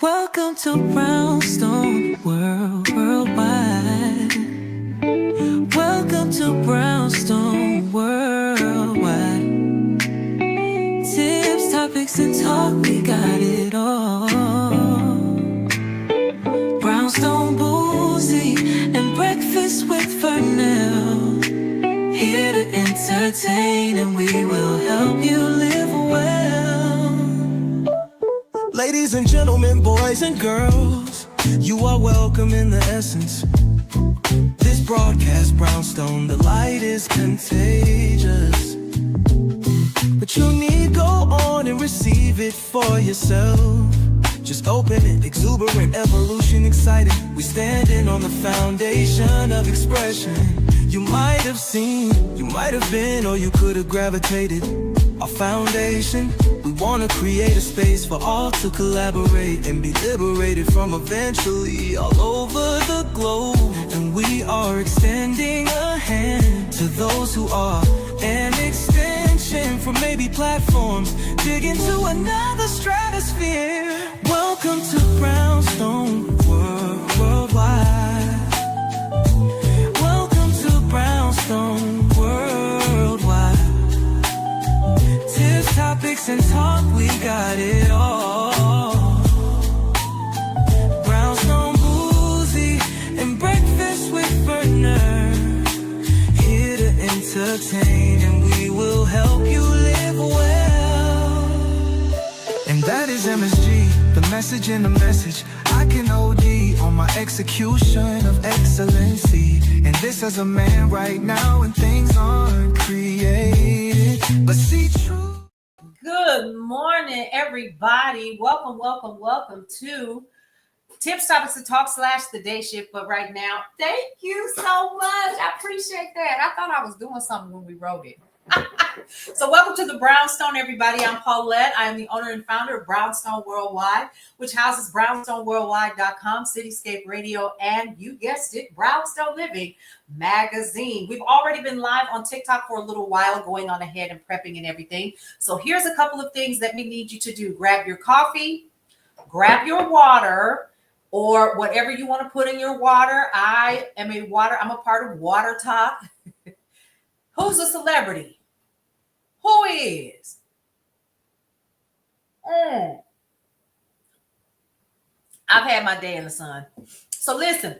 Welcome to Brownstone Worldwide. Welcome to Brownstone Worldwide. Tips, topics, and talk, we got it all. Brownstone Boozy and Breakfast with Fernell. Here to entertain, and we will help you live well. Ladies and gentlemen, boys and girls, you are welcome in the essence. This broadcast, Brownstone, the light is contagious. But you need go on and receive it for yourself. Just open it, exuberant, evolution, excited. We standing on the foundation of expression. You might have seen, you might have been, or you could have gravitated. Our foundation, we want to create a space for all to collaborate and be liberated from eventually all over the globe. And we are extending a hand to those who are an extension from maybe platforms, dig into another stratosphere. Welcome to Brownstone Worldwide. Welcome to Brownstone Worldwide. Tips, topics, and talk, we got it all. Brownstone Boozy and Breakfast with Bernard. Here to entertain, and we will help you live well. And that is MSG, the message in the message. I can OD on my execution of excellency. And this as a man right now, and things aren't created, but see true. Good morning, everybody. Welcome to Tips, Topics, and Talk / The Day Shift. But right now, thank you so much. I appreciate that. I thought I was doing something when we wrote it. So welcome to the Brownstone, everybody. I'm Paulette. I am the owner and founder of Brownstone Worldwide, which houses brownstoneworldwide.com, Cityscape Radio, and you guessed it, Brownstone Living magazine. We've already been live on TikTok for a little while, going on ahead and prepping and everything. So here's a couple of things that we need you to do. Grab your coffee, grab your water, or whatever you want to put in your water. I'm a part of Water Talk. Who's a celebrity? Who is? I've had my day in the sun. So listen,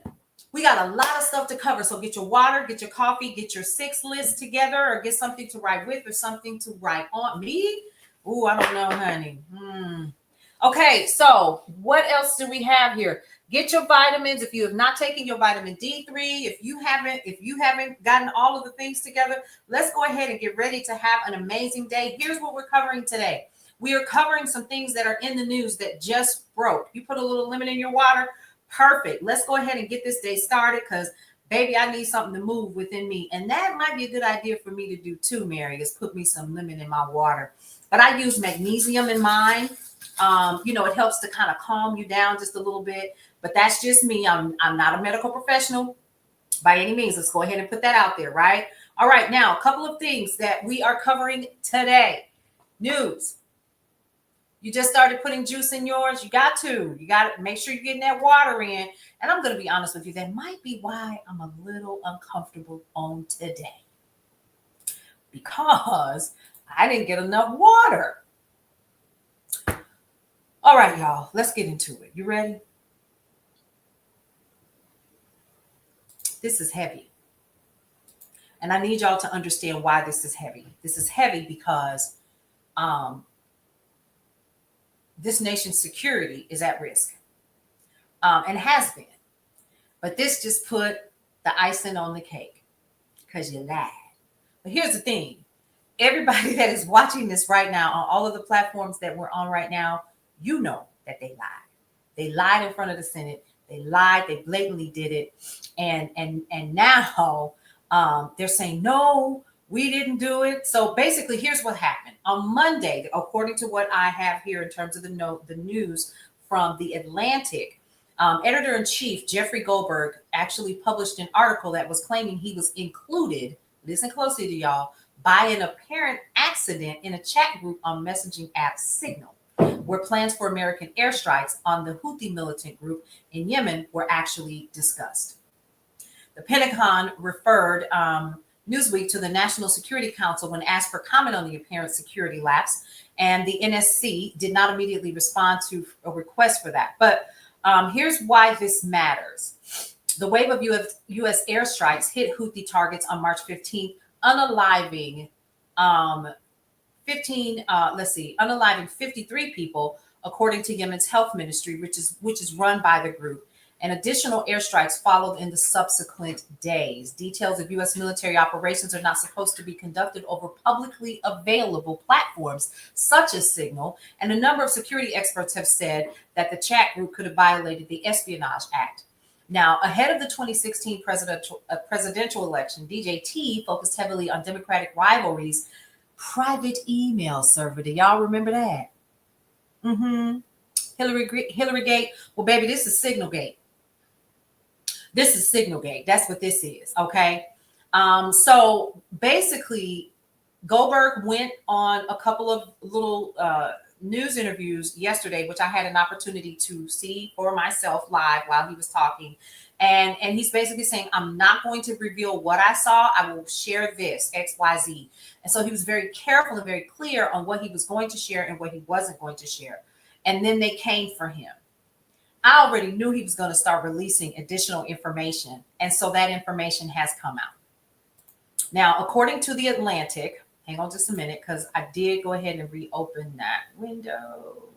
we got a lot of stuff to cover. So get your water, get your coffee, get your 6 list together, or get something to write with or something to write on. Me? Ooh, I don't know, honey. Okay, so what else do we have here? Get your vitamins. If you have not taken your vitamin D3, if you haven't gotten all of the things together, let's go ahead and get ready to have an amazing day. Here's what we're covering today. We are covering some things that are in the news that just broke. You put a little lemon in your water, perfect. Let's go ahead and get this day started because, baby, I need something to move within me. And that might be a good idea for me to do too, Mary, is put me some lemon in my water. But I use magnesium in mine. It helps to kind of calm you down just a little bit. But that's just me. I'm not a medical professional by any means. Let's go ahead and put that out there, right? All right, now, a couple of things that we are covering today. News. You just started putting juice in yours. You got to make sure you're getting that water in. And I'm going to be honest with you. That might be why I'm a little uncomfortable on today. Because I didn't get enough water. All right, y'all, let's get into it. You ready? This is heavy. And I need y'all to understand why this is heavy. This is heavy because this nation's security is at risk and has been. But this just put the icing on the cake because you lied. But here's the thing. Everybody that is watching this right now on all of the platforms that we're on right now, you know that they lied. They lied in front of the Senate. They lied. They blatantly did it. And now they're saying, no, we didn't do it. So basically, here's what happened. On Monday, according to what I have here in terms of the news from The Atlantic, editor-in-chief Jeffrey Goldberg actually published an article that was claiming he was included, listen closely to y'all, by an apparent accident in a chat group on messaging app Signal. where plans for American airstrikes on the Houthi militant group in Yemen were actually discussed. The Pentagon referred Newsweek to the National Security Council when asked for comment on the apparent security lapse, and the NSC did not immediately respond to a request for that. But here's why this matters. The wave of U.S. airstrikes hit Houthi targets on March 15th, unaliving 53 people, according to Yemen's health ministry, which is run by the group. And additional airstrikes followed in the subsequent days. Details of U.S. military operations are not supposed to be conducted over publicly available platforms such as Signal, and a number of security experts have said that the chat group could have violated the Espionage Act. Now, ahead of the 2016 presidential election, DJT focused heavily on Democratic rivalries, private email server. Do y'all remember that? Hillarygate. Well, baby, this is Signalgate. This is Signalgate. That's what this is. Okay. So basically, Goldberg went on a couple of little news interviews yesterday, which I had an opportunity to see for myself live while he was talking. And he's basically saying, I'm not going to reveal what I saw. I will share this, XYZ. And so he was very careful and very clear on what he was going to share and what he wasn't going to share. And then they came for him. I already knew he was going to start releasing additional information. And so that information has come out. Now, according to The Atlantic, hang on just a minute, because I did go ahead and reopen that window.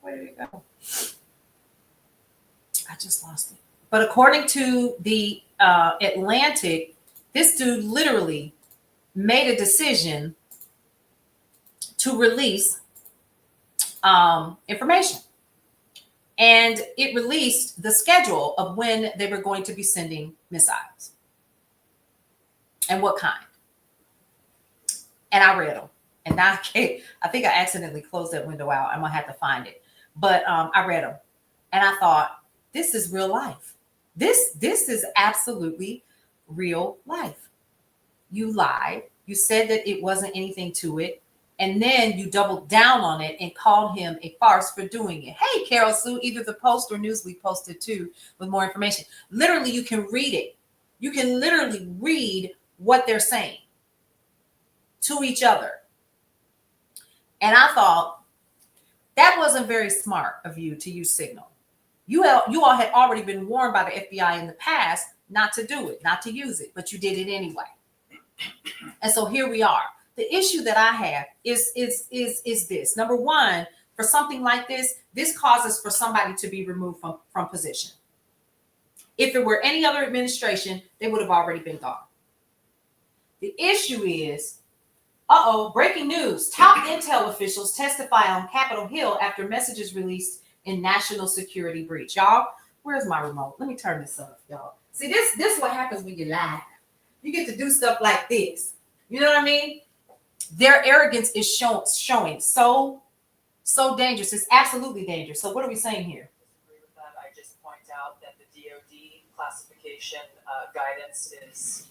Where did it go? I just lost it. But according to The Atlantic, this dude literally made a decision to release information. And it released the schedule of when they were going to be sending missiles and what kind. And I read them. And now I think I accidentally closed that window out. I'm going to have to find it. But I read them. And I thought, this is real life. This is absolutely real life. You lied. You said that it wasn't anything to it. And then you doubled down on it and called him a farce for doing it. Hey, Carol Sue, either the Post or Newsweek posted too with more information. Literally, you can read it. You can literally read what they're saying to each other. And I thought that wasn't very smart of you to use Signal. You all had already been warned by the FBI in the past not to do it, not to use it, but you did it anyway. And so here we are. The issue that I have is this. Number one, for something like this, this causes for somebody to be removed from position. If it were any other administration, they would have already been gone. The issue is, breaking news. Top intel officials testify on Capitol Hill after messages released in national security breach. Y'all, where's my remote? Let me turn this up, y'all. See, this is what happens when you lie. You get to do stuff like this. You know what I mean? Their arrogance is showing so dangerous. It's absolutely dangerous. So what are we saying here? Disagree with that. I just point out that the DoD classification guidance is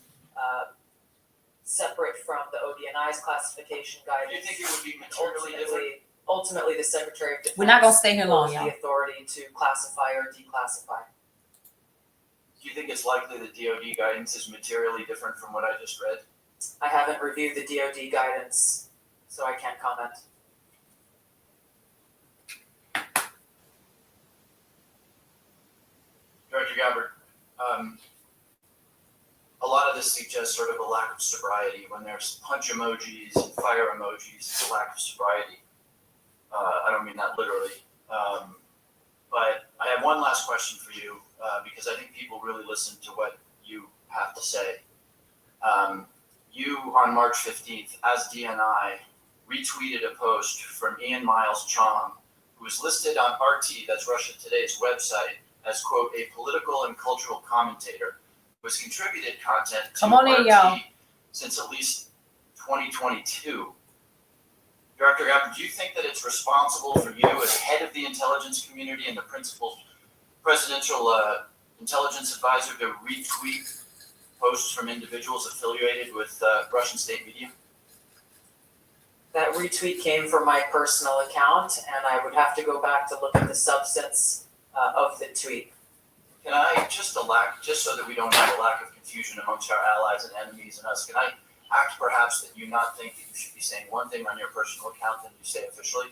separate from the ODNI's classification guidance. Do you think it would be materially different? Ultimately, the Secretary of Defense We're not gonna stay here long, holds the authority to classify or declassify. Do you think it's likely that DoD guidance is materially different from what I just read? I haven't reviewed the DoD guidance, so I can't comment. Director Gabbard, a lot of this suggests sort of a lack of sobriety. When there's punch emojis and fire emojis, it's a lack of sobriety. I don't mean that literally. But I have one last question for you, because I think people really listen to what you have to say. You, on March 15th, as DNI, retweeted a post from Ian Miles Chong, who is listed on RT, that's Russia Today's website, as, quote, a political and cultural commentator, who has contributed content to RT since at least 2022. Director Gabbard, do you think that it's responsible for you as head of the intelligence community and the principal presidential intelligence advisor to retweet posts from individuals affiliated with Russian state media? That retweet came from my personal account, and I would have to go back to look at the substance of the tweet. Can I, just so that we don't have a lack of confusion amongst our allies and enemies and us, can I act perhaps that you not think that you should be saying one thing on your personal account than you say officially?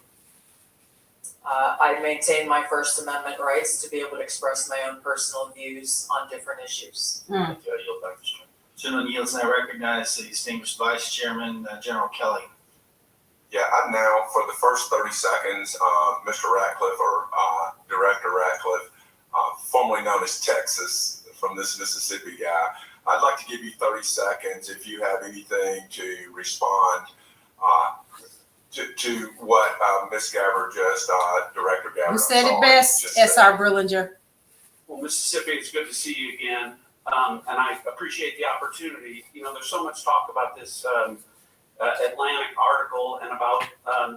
I maintain my First Amendment rights to be able to express my own personal views on different issues. Thank you. I yield back, Mr. Chairman. Gentleman yields, and I recognize the distinguished Vice Chairman, General Kelly. Yeah, I now, for the first 30 seconds, Mr. Ratcliffe, or Director Ratcliffe, formerly known as Texas, from this Mississippi guy, I'd like to give you 30 seconds if you have anything to respond to what Ms. Gabbard just, Director Gabbard. You said it best, S.R. Brillinger. Well, Mississippi, it's good to see you again, and I appreciate the opportunity. You know, there's so much talk about this Atlantic article and about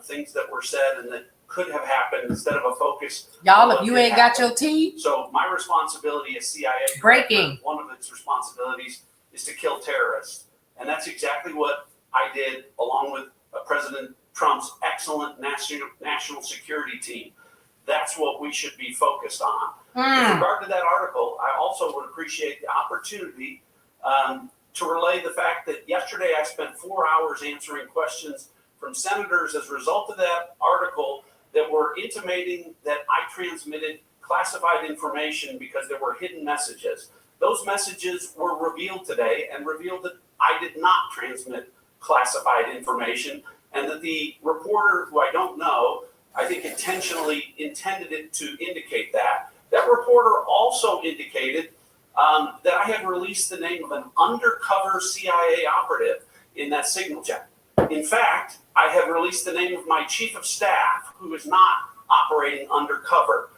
things that were said and that could have happened instead of a focus. Y'all, on if what you did ain't got happen. your tea, So my responsibility as CIA Breaking. director, one of its responsibilities is to kill terrorists, and that's exactly what I did along with President Trump's excellent national security team. That's what we should be focused on. With regard to that article, I also would appreciate the opportunity to relay the fact that yesterday I spent 4 hours answering questions from senators as a result of that article that were intimating that I transmitted classified information because there were hidden messages. Those messages were revealed today and revealed that I did not transmit classified information, and that the reporter, who I don't know, I think intentionally intended it to indicate that. That reporter also indicated that I had released the name of an undercover CIA operative in that signal check. In fact, I have released the name of my chief of staff, who is not operating undercover.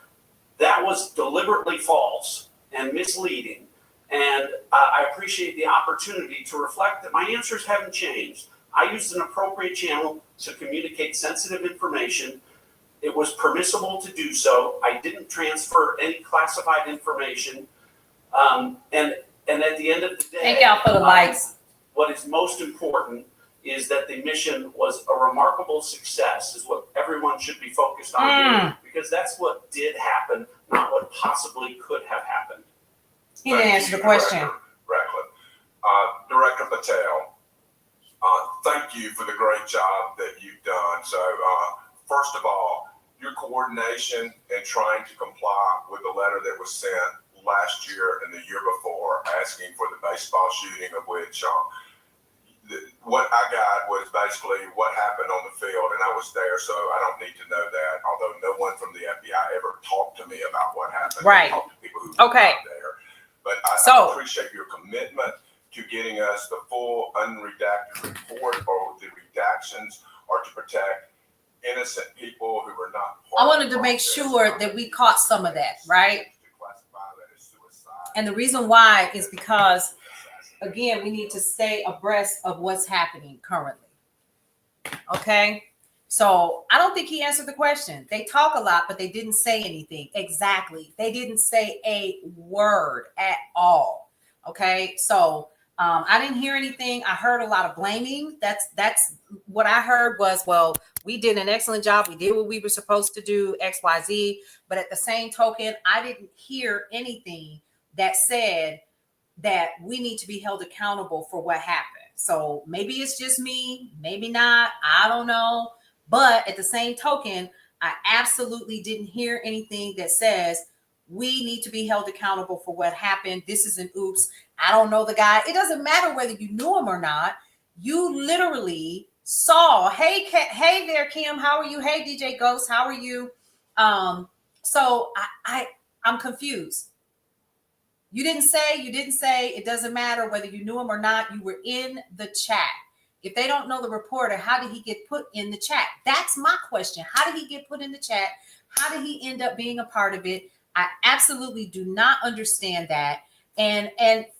That was deliberately false and misleading. And I appreciate the opportunity to reflect that my answers haven't changed. I used an appropriate channel to communicate sensitive information. It was permissible to do so. I didn't transfer any classified information. And at the end of the day, thank y'all for the likes. what is most important is that the mission was a remarkable success, is what everyone should be focused on doing, because that's what did happen, not what possibly could have happened. He didn't answer the question. Ratcliffe. Director Patel, thank you for the great job that you've done. So, first of all, your coordination and trying to comply with the letter that was sent last year and the year before asking for the baseball shooting, of which what I got was basically what happened on the field, and I was there, so I don't need to know that, although no one from the FBI ever talked to me about what happened. Right. They talked to people who were Okay. not there. But I appreciate your commitment to getting us the full unredacted report, or the redactions, or to protect innocent people who were not part I of wanted the to make process. sure that we caught some of that, right? To classify that as suicide. And the reason why is because, again, we need to stay abreast of what's happening currently. Okay? So I don't think he answered the question. They talk a lot, but they didn't say anything. Exactly. They didn't say a word at all. Okay? So I didn't hear anything. I heard a lot of blaming. That's what I heard was, well, we did an excellent job. We did what we were supposed to do, X, Y, Z. But at the same token, I didn't hear anything that said that we need to be held accountable for what happened. So maybe it's just me, maybe not. I don't know. But at the same token, I absolutely didn't hear anything that says we need to be held accountable for what happened. This is an oops. I don't know the guy. It doesn't matter whether you knew him or not. You literally saw, hey there, Kim, how are you? Hey, DJ Ghost, how are you? So I'm confused. You didn't say, it doesn't matter whether you knew him or not. You were in the chat. If they don't know the reporter, how did he get put in the chat? That's my question. How did he get put in the chat? How did he end up being a part of it? I absolutely do not understand that. And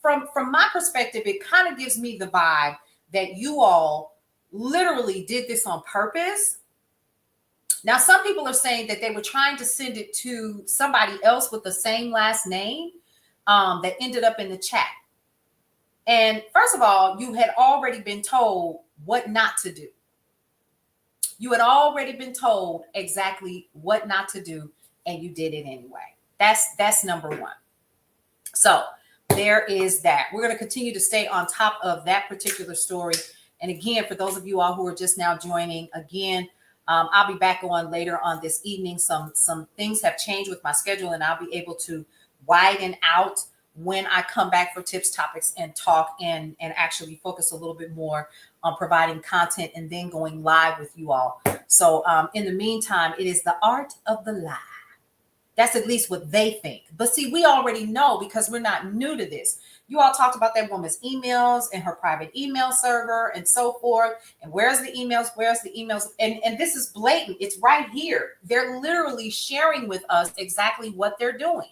from my perspective, it kind of gives me the vibe that you all literally did this on purpose. Now, some people are saying that they were trying to send it to somebody else with the same last name that ended up in the chat. And first of all, you had already been told what not to do. You had already been told exactly what not to do, and you did it anyway. That's number one. So there is that. We're going to continue to stay on top of that particular story. And again, for those of you all who are just now joining, again, I'll be back on later on this evening. Some things have changed with my schedule, and I'll be able to widen out when I come back for tips, topics, and talk, and actually focus a little bit more on providing content and then going live with you all. So in the meantime, it is the art of the live. That's at least what they think. But see, we already know because we're not new to this. You all talked about that woman's emails and her private email server and so forth. And where's the emails? Where's the emails? And this is blatant. It's right here. They're literally sharing with us exactly what they're doing.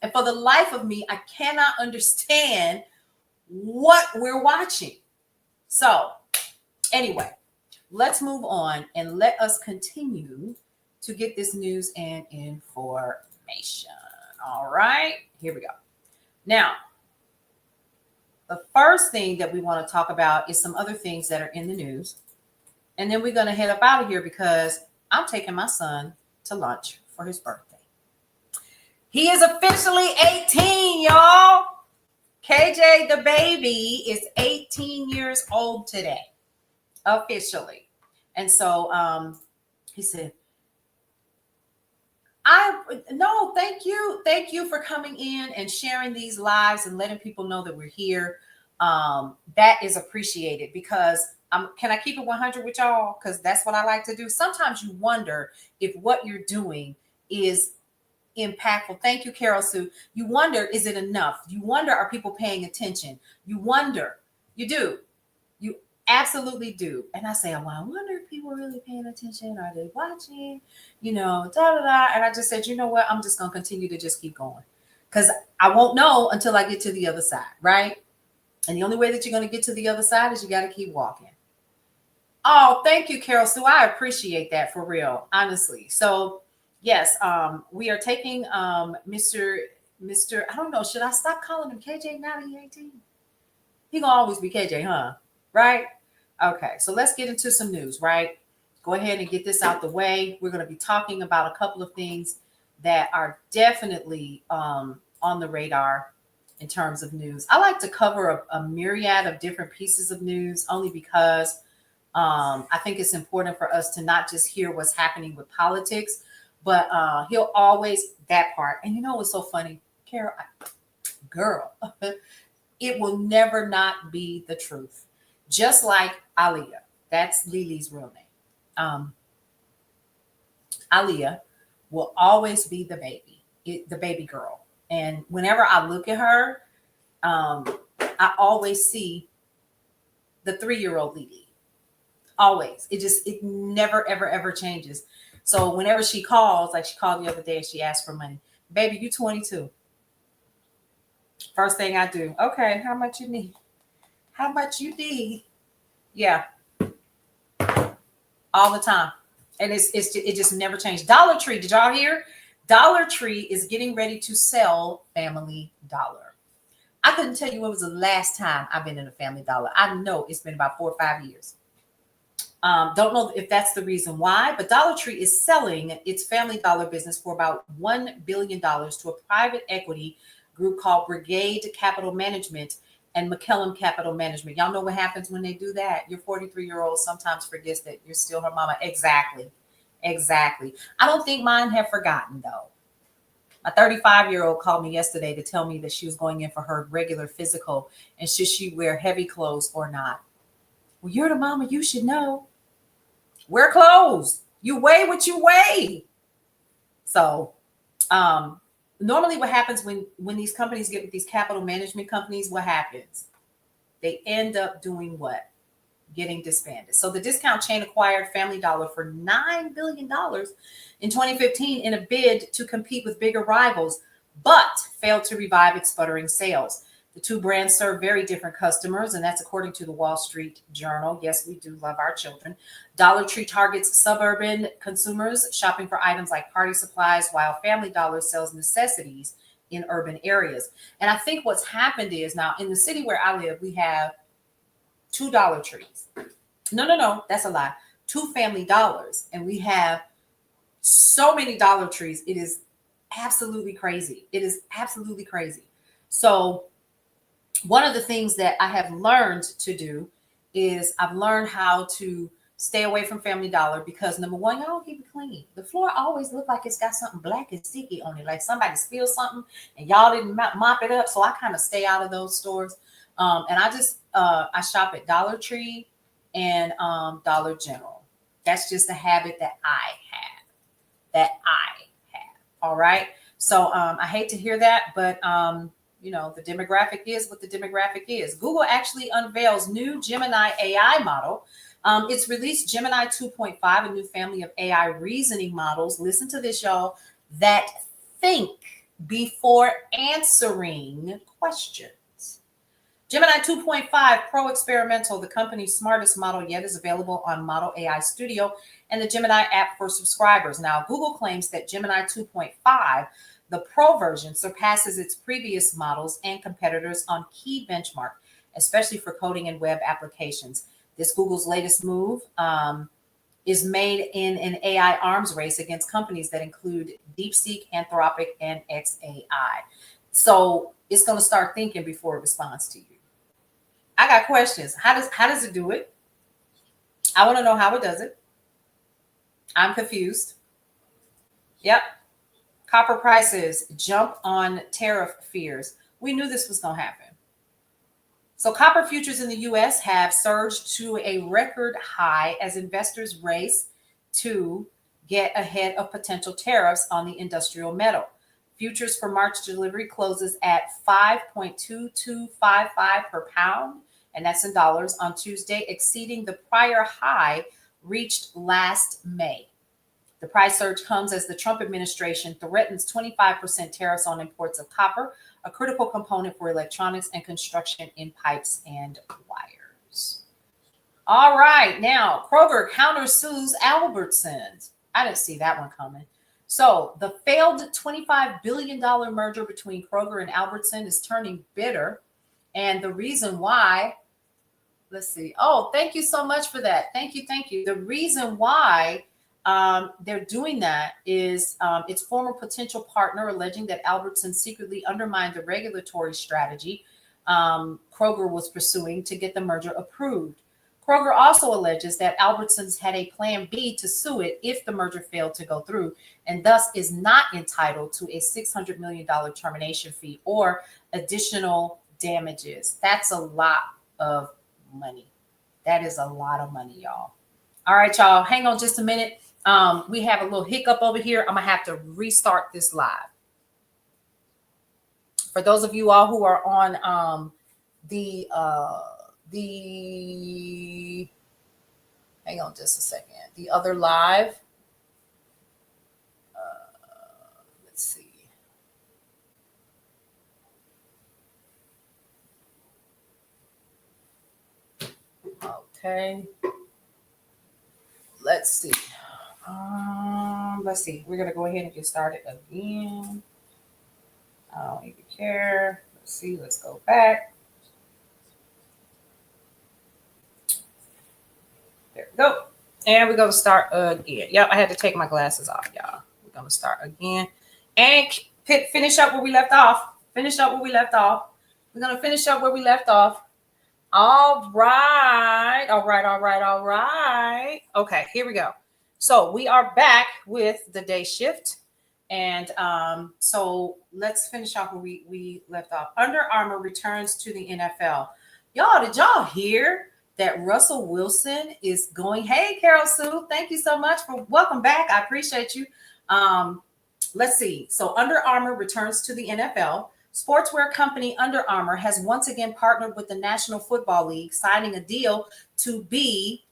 And for the life of me, I cannot understand what we're watching. So anyway, let's move on and let us continue to get this news and information. All right, here we go. Now, the first thing that we want to talk about is some other things that are in the news. And then we're going to head up out of here because I'm taking my son to lunch for his birthday. He is officially 18, y'all. KJ, the baby, is 18 years old today, officially. And so he said, no, thank you. Thank you for coming in and sharing these lives and letting people know that we're here. That is appreciated because can I keep it 100 with y'all? Because that's what I like to do. Sometimes you wonder if what you're doing is impactful. Thank you, Carol Sue. You wonder, is it enough? You wonder, are people paying attention? You wonder. You do. You absolutely do. And I say, well, I wonder if people are really paying attention. Are they watching? You know, da da da. And I just said, you know what? I'm just going to continue to just keep going because I won't know until I get to the other side, right? And the only way that you're going to get to the other side is you got to keep walking. Oh, thank you, Carol Sue. I appreciate that for real, honestly. So yes, we are taking Mr. I don't know. Should I stop calling him KJ now that he's 18? He gonna always be KJ, huh? Right? Okay, so let's get into some news, right? Go ahead and get this out the way. We're going to be talking about a couple of things that are definitely on the radar in terms of news. I like to cover a myriad of different pieces of news only because I think it's important for us to not just hear what's happening with politics, but he'll always, that part. And you know what's so funny? Carol, girl, it will never not be the truth. Just like Aaliyah. That's Lili's real name. Aaliyah will always be the baby girl. And whenever I look at her, I always see the 3-year-old Lili. Always. It never, ever, ever changes. So whenever she calls, like she called the other day and she asked for money. Baby, you 22. First thing I do. Okay, how much you need? How much you need? Yeah. All the time. And it just never changed. Dollar Tree, did y'all hear? Dollar Tree is getting ready to sell Family Dollar. I couldn't tell you when was the last time I've been in a Family Dollar. I know it's been about 4 or 5 years. Don't know if that's the reason why, but Dollar Tree is selling its Family Dollar business for about $1 billion to a private equity group called Brigade Capital Management and McKellum Capital Management. Y'all know what happens when they do that. Your 43-year-old sometimes forgets that you're still her mama. Exactly. I don't think mine have forgotten though. My 35-year-old called me yesterday to tell me that she was going in for her regular physical and should she wear heavy clothes or not. Well, you're the mama, you should know. Wear clothes. You weigh what you weigh. So normally what happens when these companies get with these capital management companies, what happens? They end up doing what? Getting disbanded. So the discount chain acquired Family Dollar for $9 billion in 2015 in a bid to compete with bigger rivals, but failed to revive its sputtering sales. The two brands serve very different customers, and that's according to the Wall Street Journal. Yes, we do love our children. Dollar Tree targets suburban consumers shopping for items like party supplies, while Family Dollar sells necessities in urban areas. And I think what's happened is now in the city where I live, we have 2 Dollar Trees. No, that's a lie. to Family Dollars, and we have so many Dollar Trees. It is absolutely crazy. It is absolutely crazy. So one of the things that I have learned to do is I've learned how to stay away from Family Dollar because number one, y'all don't keep it clean. The floor always look like it's got something black and sticky on it, like somebody spilled something and y'all didn't mop it up. So I kind of stay out of those stores. And I shop at Dollar Tree and Dollar General. That's just a habit that I have. All right. So I hate to hear that, but the demographic is what the demographic is. Google actually unveils new Gemini AI model. It's released Gemini 2.5, a new family of AI reasoning models. Listen to this, y'all, that think before answering questions. Gemini 2.5 Pro Experimental, the company's smartest model yet, is available on Model AI Studio and the Gemini app for subscribers. Now, Google claims that Gemini 2.5, the Pro version, surpasses its previous models and competitors on key benchmark, especially for coding and web applications. This Google's latest move is made in an AI arms race against companies that include DeepSeek, Anthropic, and xAI. So it's going to start thinking before it responds to you. I got questions. How does it do it? I want to know how it does it. I'm confused. Yep. Copper prices jump on tariff fears. We knew this was going to happen. So copper futures in the U.S. have surged to a record high as investors race to get ahead of potential tariffs on the industrial metal. Futures for March delivery closes at 5.2255 per pound, and that's in dollars, on Tuesday, exceeding the prior high reached last May. The price surge comes as the Trump administration threatens 25% tariffs on imports of copper, a critical component for electronics and construction in pipes and wires. All right, now Kroger countersues Albertsons. I didn't see that one coming. So the failed $25 billion merger between Kroger and Albertsons is turning bitter. And the reason why, let's see. Oh, thank you so much for that. Thank you. The reason why they're doing that is its former potential partner alleging that Albertsons secretly undermined the regulatory strategy Kroger was pursuing to get the merger approved. Kroger also alleges that Albertsons had a plan B to sue it if the merger failed to go through, and thus is not entitled to a $600 million termination fee or additional damages. That's a lot of money. That is a lot of money, y'all. All right, y'all, hang on just a minute. We have a little hiccup over here. I'm gonna have to restart this live. For those of you all who are on hang on just a second, the other live. Let's see. Okay. Let's see. We're gonna go ahead and get started again. I don't even care. Let's see. Let's go back. There we go. And we're gonna start again. Yep, I had to take my glasses off, y'all. We're gonna start again and finish up where we left off. We're gonna finish up where we left off. All right. Okay, here we go. So we are back with the day shift. And so let's finish off where we left off. Under Armour returns to the NFL. Y'all, did y'all hear that Russell Wilson is going? Hey, Carol Sue, thank you so much for welcome back. I appreciate you. Let's see. So Under Armour returns to the NFL. Sportswear company Under Armour has once again partnered with the National Football League, signing a deal to be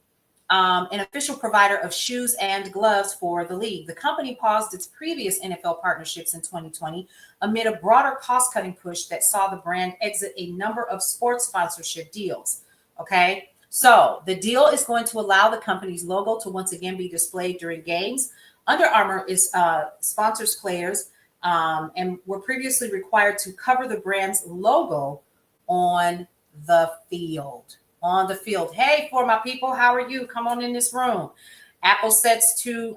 an official provider of shoes and gloves for the league. The company paused its previous NFL partnerships in 2020 amid a broader cost-cutting push that saw the brand exit a number of sports sponsorship deals. Okay, so the deal is going to allow the company's logo to once again be displayed during games. Under Armour is sponsors players and were previously required to cover the brand's logo on the field. on the field. Hey, for my people, how are you? Come on in this room. Apple sets to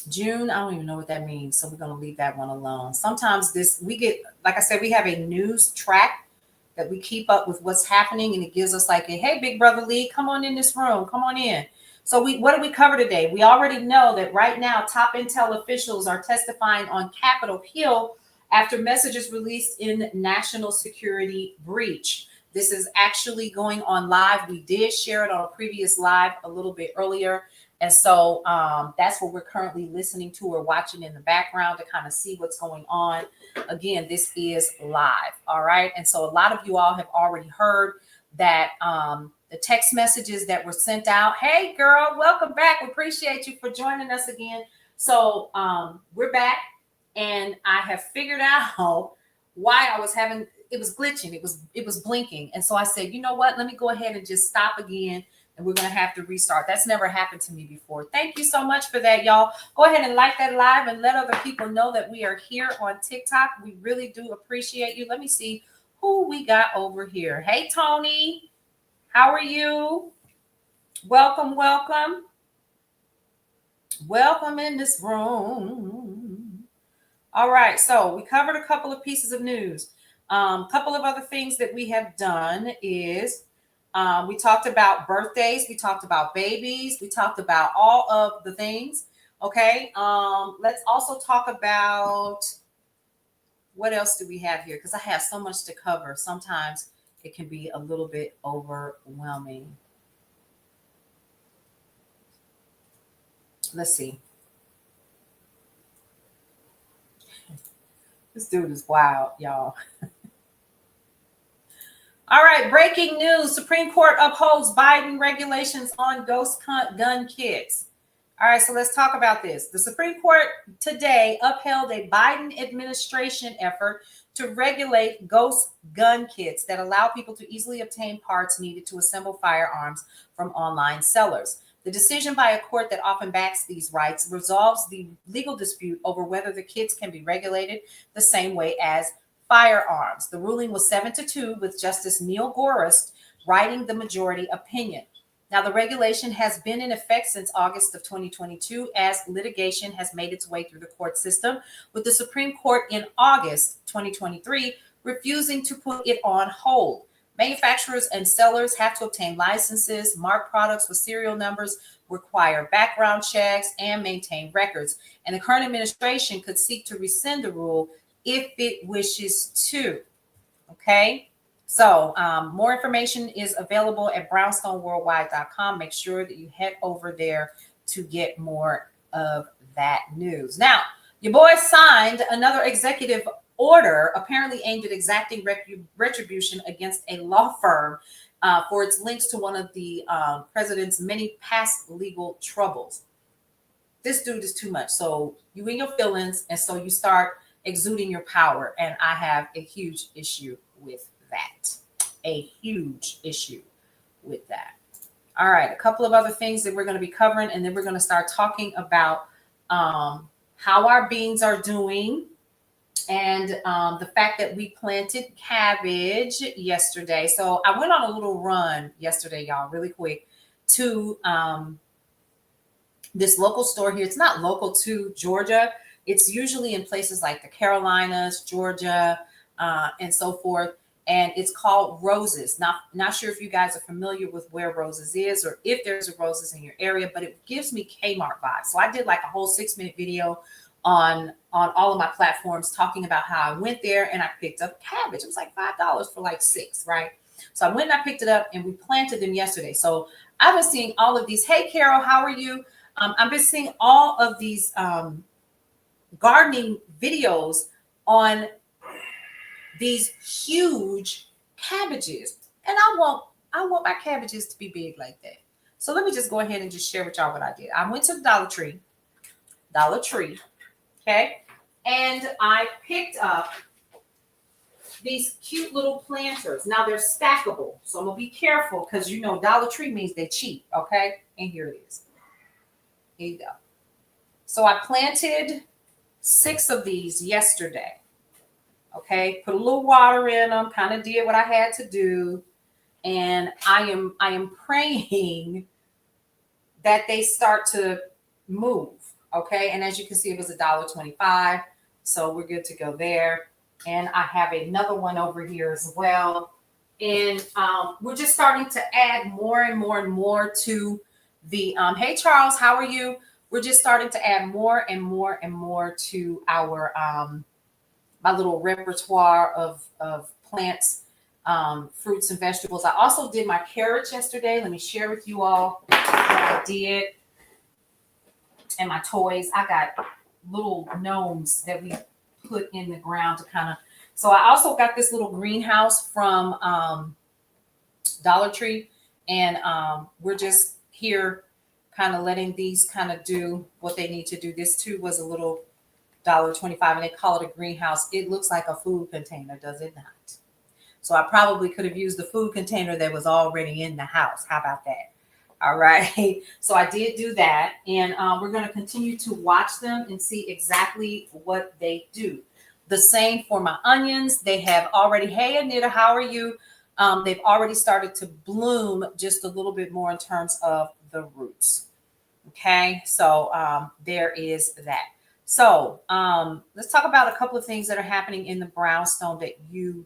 June. I don't even know what that means, so we're going to leave that one alone. Sometimes we get, like I said, we have a news track that we keep up with what's happening, and it gives us like a, hey, big brother Lee, come on in this room, come on in. So what did we cover today? We already know that right now top intel officials are testifying on Capitol Hill after messages released in national security breach. This is actually going on live. We did share it on a previous live a little bit earlier. And so that's what we're currently listening to or watching in the background to kind of see what's going on. Again, this is live. All right. And so a lot of you all have already heard that the text messages that were sent out. Hey, girl, welcome back. We appreciate you for joining us again. So we're back, and I have figured out why I was having, it was glitching. It was blinking. And so I said, you know what? Let me go ahead and just stop again, and we're going to have to restart. That's never happened to me before. Thank you so much for that, y'all. Go ahead and like that live and let other people know that we are here on TikTok. We really do appreciate you. Let me see who we got over here. Hey, Tony. How are you? Welcome, welcome. Welcome in this room. All right, so we covered a couple of pieces of news. A couple of other things that we have done is we talked about birthdays, we talked about babies, we talked about all of the things. Okay, let's also talk about what else do we have here? Because I have so much to cover. Sometimes it can be a little bit overwhelming. Let's see. This dude is wild, y'all. All right, breaking news. Supreme Court upholds Biden regulations on ghost gun kits. All right, so let's talk about this. The Supreme Court today upheld a Biden administration effort to regulate ghost gun kits that allow people to easily obtain parts needed to assemble firearms from online sellers. The decision by a court that often backs these rights resolves the legal dispute over whether the kits can be regulated the same way as firearms. The ruling was 7-2, with Justice Neil Gorsuch writing the majority opinion. Now, the regulation has been in effect since August of 2022 as litigation has made its way through the court system, with the Supreme Court in August 2023 refusing to put it on hold. Manufacturers and sellers have to obtain licenses, mark products with serial numbers, require background checks, and maintain records. And the current administration could seek to rescind the rule if it wishes to. Okay? So more information is available at brownstoneworldwide.com. Make sure that you head over there to get more of that news. Now, your boy signed another executive order apparently aimed at exacting retribution against a law firm for its links to one of the president's many past legal troubles. This dude is too much. So you in your feelings, and so you start exuding your power. And I have a huge issue with that. A huge issue with that. All right, a couple of other things that we're going to be covering, and then we're going to start talking about how our beans are doing, and the fact that we planted cabbage yesterday. So I went on a little run yesterday, y'all, really quick, to this local store here. It's not local to Georgia. It's usually in places like the Carolinas, Georgia, and so forth. And it's called Roses. Not sure if you guys are familiar with where Roses is, or if there's a Roses in your area, but it gives me Kmart vibes. So I did like a whole 6-minute video on all of my platforms talking about how I went there and I picked up cabbage. It was like $5 for like 6, right? So I went and I picked it up, and we planted them yesterday. So I've been seeing all of these. Hey, Carol, how are you? I've been seeing all of these gardening videos on these huge cabbages, and I want my cabbages to be big like that. So let me just go ahead and just share with y'all what I did. I went to the Dollar Tree, okay, and I picked up these cute little planters. Now they're stackable, so I'm gonna be careful because you know Dollar Tree means they're cheap, okay? And here it is. Here you go. So I planted 6 of these yesterday. Okay, put a little water in them, kind of did what I had to do. and I am praying that they start to move. Okay, and as you can see, it was $1.25, so we're good to go there. And I have another one over here as well. And we're just starting to add more and more and more to the hey Charles, how are you? We're just starting to add more and more and more to our my little repertoire of plants, fruits and vegetables. I also did my carrots yesterday. Let me share with you all what I did. And my toys. I got little gnomes that we put in the ground to kind of. So I also got this little greenhouse from Dollar Tree, and we're just here kind of letting these kind of do what they need to do. This too was a little $1.25, and they call it a greenhouse. It looks like a food container, does it not? So I probably could have used the food container that was already in the house. How about that? All right. So I did do that, and we're going to continue to watch them and see exactly what they do. The same for my onions. They have already, hey, Anita, how are you? They've already started to bloom just a little bit more in terms of the roots. Okay, so there is that. So let's talk about a couple of things that are happening in the brownstone that you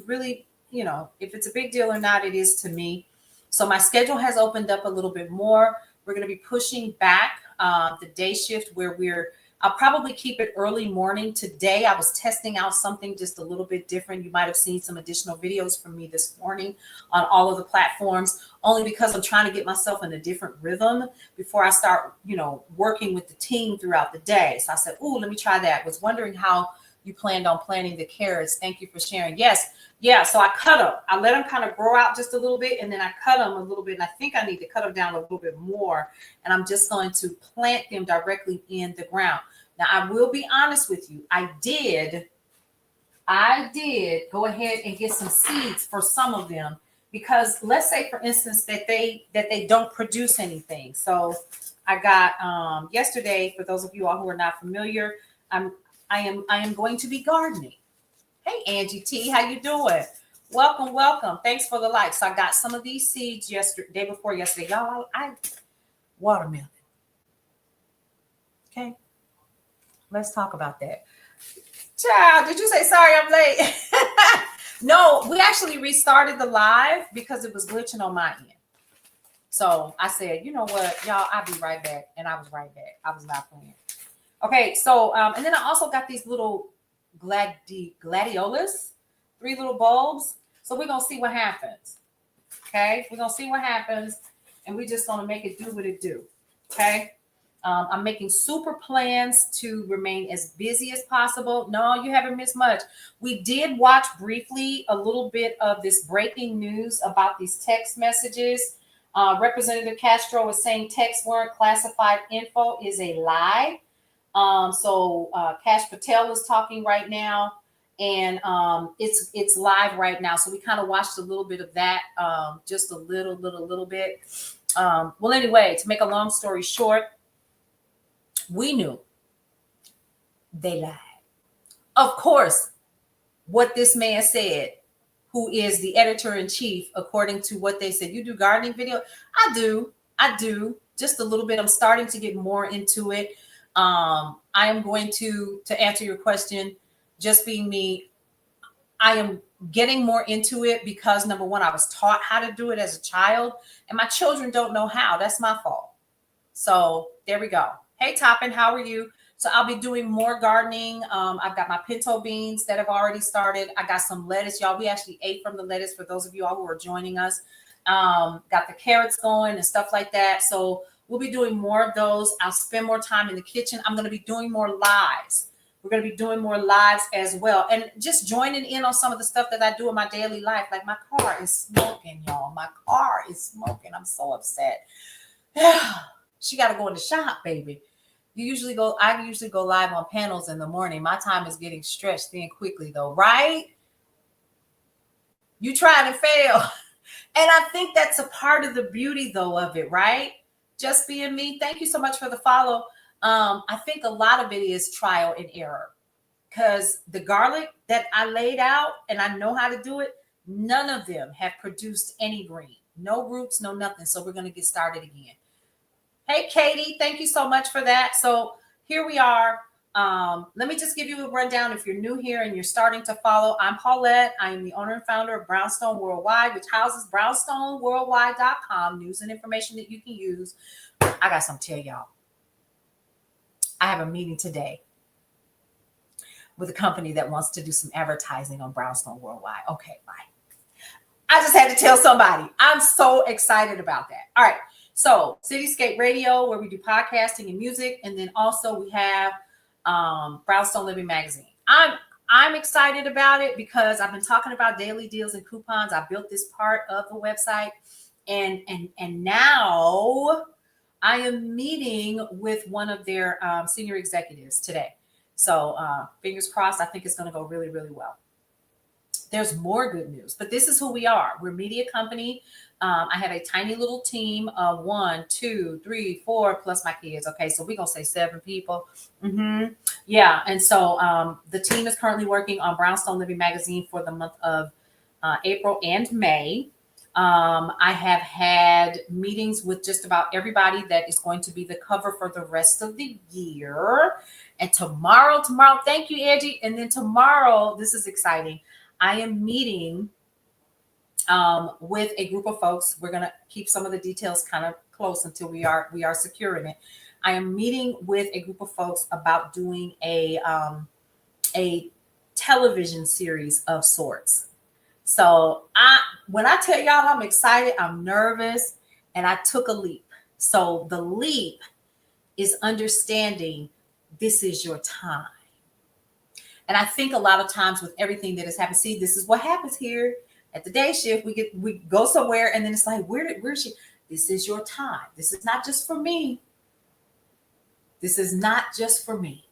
really, you know, if it's a big deal or not, it is to me. So my schedule has opened up a little bit more. We're going to be pushing back the day shift where I'll probably keep it early morning. Today, I was testing out something just a little bit different. You might have seen some additional videos from me this morning on all of the platforms, only because I'm trying to get myself in a different rhythm before I start, you know, working with the team throughout the day. So I said, ooh, let me try that. Was wondering how you planned on planting the carrots. Thank you for sharing. Yes. Yeah. So I cut them. I let them kind of grow out just a little bit, and then I cut them a little bit. And I think I need to cut them down a little bit more. And I'm just going to plant them directly in the ground. Now, I will be honest with you. I did go ahead and get some seeds for some of them, because let's say, for instance, that they don't produce anything. So I got yesterday, for those of you all who are not familiar, I am going to be gardening. Hey, Angie T, how you doing? Welcome, welcome. Thanks for the likes. So I got some of these seeds day before yesterday. Y'all, watermelon. Okay. Let's talk about that. Child, did you say sorry I'm late? No, we actually restarted the live because it was glitching on my end. So I said, you know what, y'all, I'll be right back. And I was right back. I was not playing. Okay, so, and then I also got these little gladiolas, 3 little bulbs. So we're going to see what happens. Okay, we're going to see what happens. And we're just going to make it do what it do. Okay. I'm making super plans to remain as busy as possible. No, you haven't missed much. We did watch briefly a little bit of this breaking news about these text messages. Representative Castro is saying texts weren't classified info is a lie. So Kash Patel is talking right now, and it's live right now. So we kind of watched a little bit of that, just a little bit. Well, anyway, to make a long story short, we knew they lied. Of course, what this man said, who is the editor-in-chief, according to what they said, you do gardening video? I do, just a little bit. I'm starting to get more into it. I am going to answer your question, just being me, I am getting more into it because, number one, I was taught how to do it as a child, and my children don't know how. That's my fault. So there we go. Hey, Toppin, how are you? So I'll be doing more gardening. I've got my pinto beans that have already started. I got some lettuce, y'all. We actually ate from the lettuce for those of you all who are joining us. Got the carrots going and stuff like that. So we'll be doing more of those. I'll spend more time in the kitchen. I'm going to be doing more lives. We're going to be doing more lives as well. And just joining in on some of the stuff that I do in my daily life. Like my car is smoking, y'all. My car is smoking. I'm so upset. She got to go in the shop, baby. I usually go live on panels in the morning. My time is getting stretched thin quickly though, right? You tried and failed. And I think that's a part of the beauty though of it, right? Just being me. Thank you so much for the follow. I think a lot of it is trial and error, because the garlic that I laid out and I know how to do it, None of them have produced any green. No roots, no nothing. So we're going to get started again. Hey, Katie, thank you so much for that. So here we are. Let me just give you a rundown. If you're new here and you're starting to follow, I'm Paulette. I am the owner and founder of Brownstone Worldwide, which houses brownstoneworldwide.com, news and information that you can use. I got something to tell y'all. I have a meeting today with a company that wants to do some advertising on Brownstone Worldwide. Okay, bye. I just had to tell somebody. I'm so excited about that. All right. So Cityscape Radio, where we do podcasting and music. And then also we have Brownstone Living Magazine. I'm excited about it because I've been talking about daily deals and coupons. I built this part of the website. And now I am meeting with one of their senior executives today. So fingers crossed, I think it's going to go really, really well. There's more good news, but this is who we are. We're a media company. I have a tiny little team of 1, 2, 3, 4, plus my kids. Okay, so we're going to say 7 people. Yeah, and so the team is currently working on Brownstone Living Magazine for the month of April and May. I have had meetings with just about everybody that is going to be the cover for the rest of the year. And tomorrow, thank you, Angie. And then tomorrow, this is exciting. I am meeting with a group of folks. We're going to keep some of the details kind of close until we are securing it. I am meeting with a group of folks about doing a television series of sorts. So when I tell y'all I'm excited, I'm nervous, and I took a leap. So the leap is understanding this is your time. And I think a lot of times with everything that has happened, see, this is what happens here at the day shift. We go somewhere and then it's like, where's she? This is your time. This is not just for me. This is not just for me.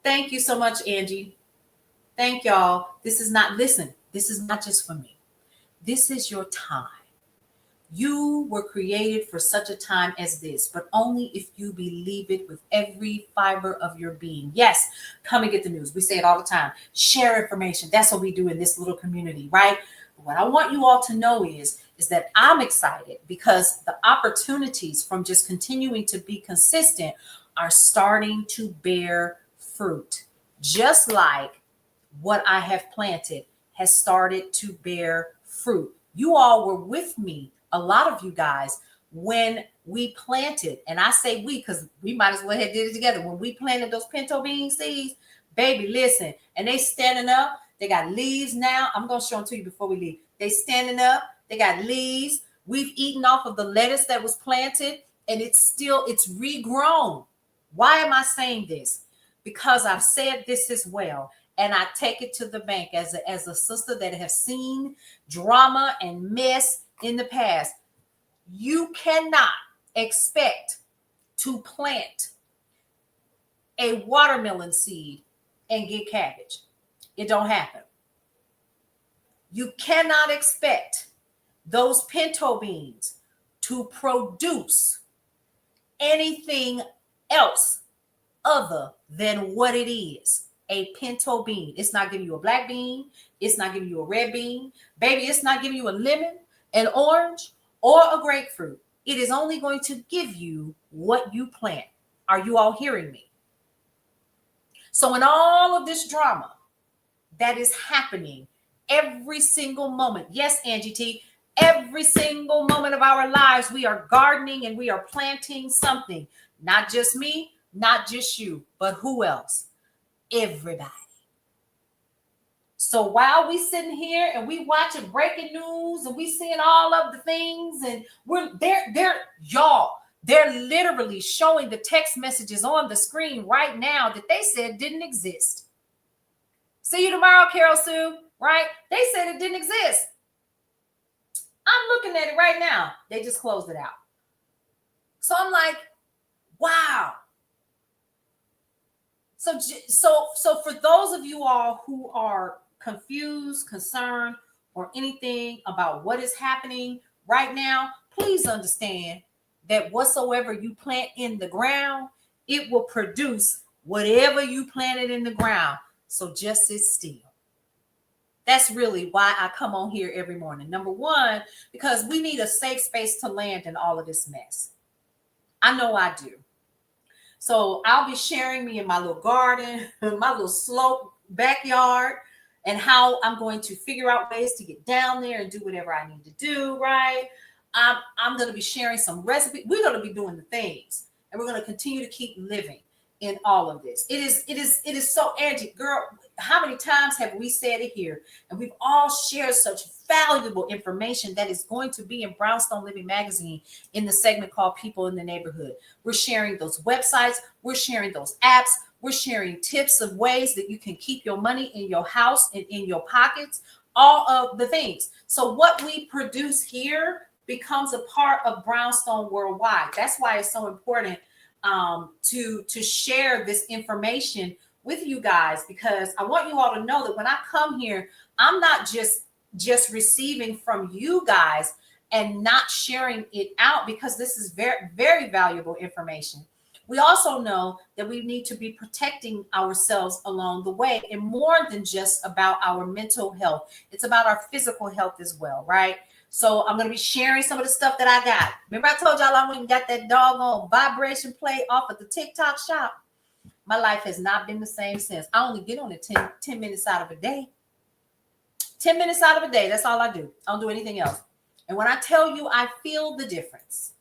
Thank you so much, Angie. Thank y'all. This is not just for me. This is your time. You were created for such a time as this, but only if you believe it with every fiber of your being. Yes, come and get the news. We say it all the time. Share information. That's what we do in this little community, right? What I want you all to know is that I'm excited because the opportunities from just continuing to be consistent are starting to bear fruit. Just like what I have planted has started to bear fruit. You all were with me, a lot of you guys, when we planted, and I say we because we might as well have did it together. When we planted those pinto bean seeds, baby, listen, and they standing up. They got leaves now. I'm going to show them to you before we leave. They standing up. They got leaves. We've eaten off of the lettuce that was planted, and it's regrown. Why am I saying this? Because I've said this as well. And I take it to the bank as a sister that has seen drama and mess in the past. You cannot expect to plant a watermelon seed and get cabbage. It don't happen. You cannot expect those pinto beans to produce anything else other than what it is. A pinto bean. It's not giving you a black bean. It's not giving you a red bean. Baby, it's not giving you a lemon, an orange, or a grapefruit. It is only going to give you what you plant. Are you all hearing me? So in all of this drama that is happening every single moment, yes, Angie T, every single moment of our lives, we are gardening and we are planting something. Not just me, not just you, but who else? Everybody. So while we sitting here and we watching breaking news and we seeing all of the things and they're literally showing the text messages on the screen right now that they said didn't exist. See you tomorrow, Carol Sue, right? They said it didn't exist. I'm looking at it right now. They just closed it out. So I'm like, wow. So for those of you all who are confused, concerned, or anything about what is happening right now, please understand that whatsoever you plant in the ground, it will produce whatever you planted in the ground. So just sit still. That's really why I come on here every morning. Number one, because we need a safe space to land in all of this mess. I know I do. So I'll be sharing me in my little garden, my little slope backyard, and how I'm going to figure out ways to get down there and do whatever I need to do, right? I'm going to be sharing some recipes. We're going to be doing the things, and we're going to continue to keep living in all of this. It is so, Angie, girl, how many times have we said it here? And we've all shared such valuable information that is going to be in Brownstone Living Magazine in the segment called People in the Neighborhood. We're sharing those websites. We're sharing those apps. We're sharing tips of ways that you can keep your money in your house and in your pockets, all of the things. So what we produce here becomes a part of Brownstone Worldwide. That's why it's so important to share this information with you guys, because I want you all to know that when I come here, I'm not just receiving from you guys and not sharing it out, because this is very, very valuable information. We also know that we need to be protecting ourselves along the way, and more than just about our mental health. It's about our physical health as well, right? So I'm going to be sharing some of the stuff that I got. Remember I told y'all I went and got that doggone vibration plate off of the TikTok shop? My life has not been the same since. I only get on it 10 minutes out of a day. 10 minutes out of a day. That's all I do. I don't do anything else. And when I tell you, I feel the difference.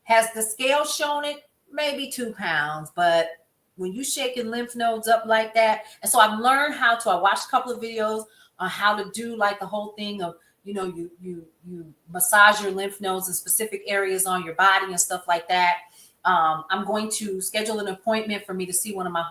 Has the scale shown it? Maybe 2 pounds. But when you shaking lymph nodes up like that, and so I've learned how to, I watched a couple of videos on how to do like the whole thing of, you know, you massage your lymph nodes in specific areas on your body and stuff like that. I'm going to schedule an appointment for me to see one of my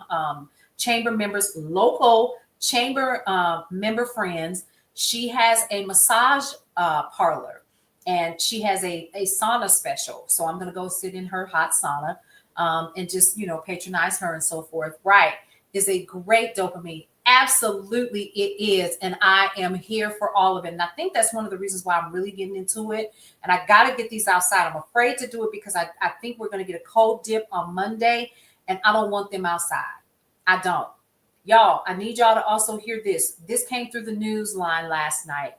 chamber members, local chamber member friends. She has a massage parlor, and she has a sauna special. So I'm going to go sit in her hot sauna and just, you know, patronize her and so forth. Right. Is a great dopamine. Absolutely it is. And I am here for all of it. And I think that's one of the reasons why I'm really getting into it. And I got to get these outside. I'm afraid to do it because I think we're going to get a cold dip on Monday, and I don't want them outside. I don't. Y'all, I need y'all to also hear this. This came through the news line last night.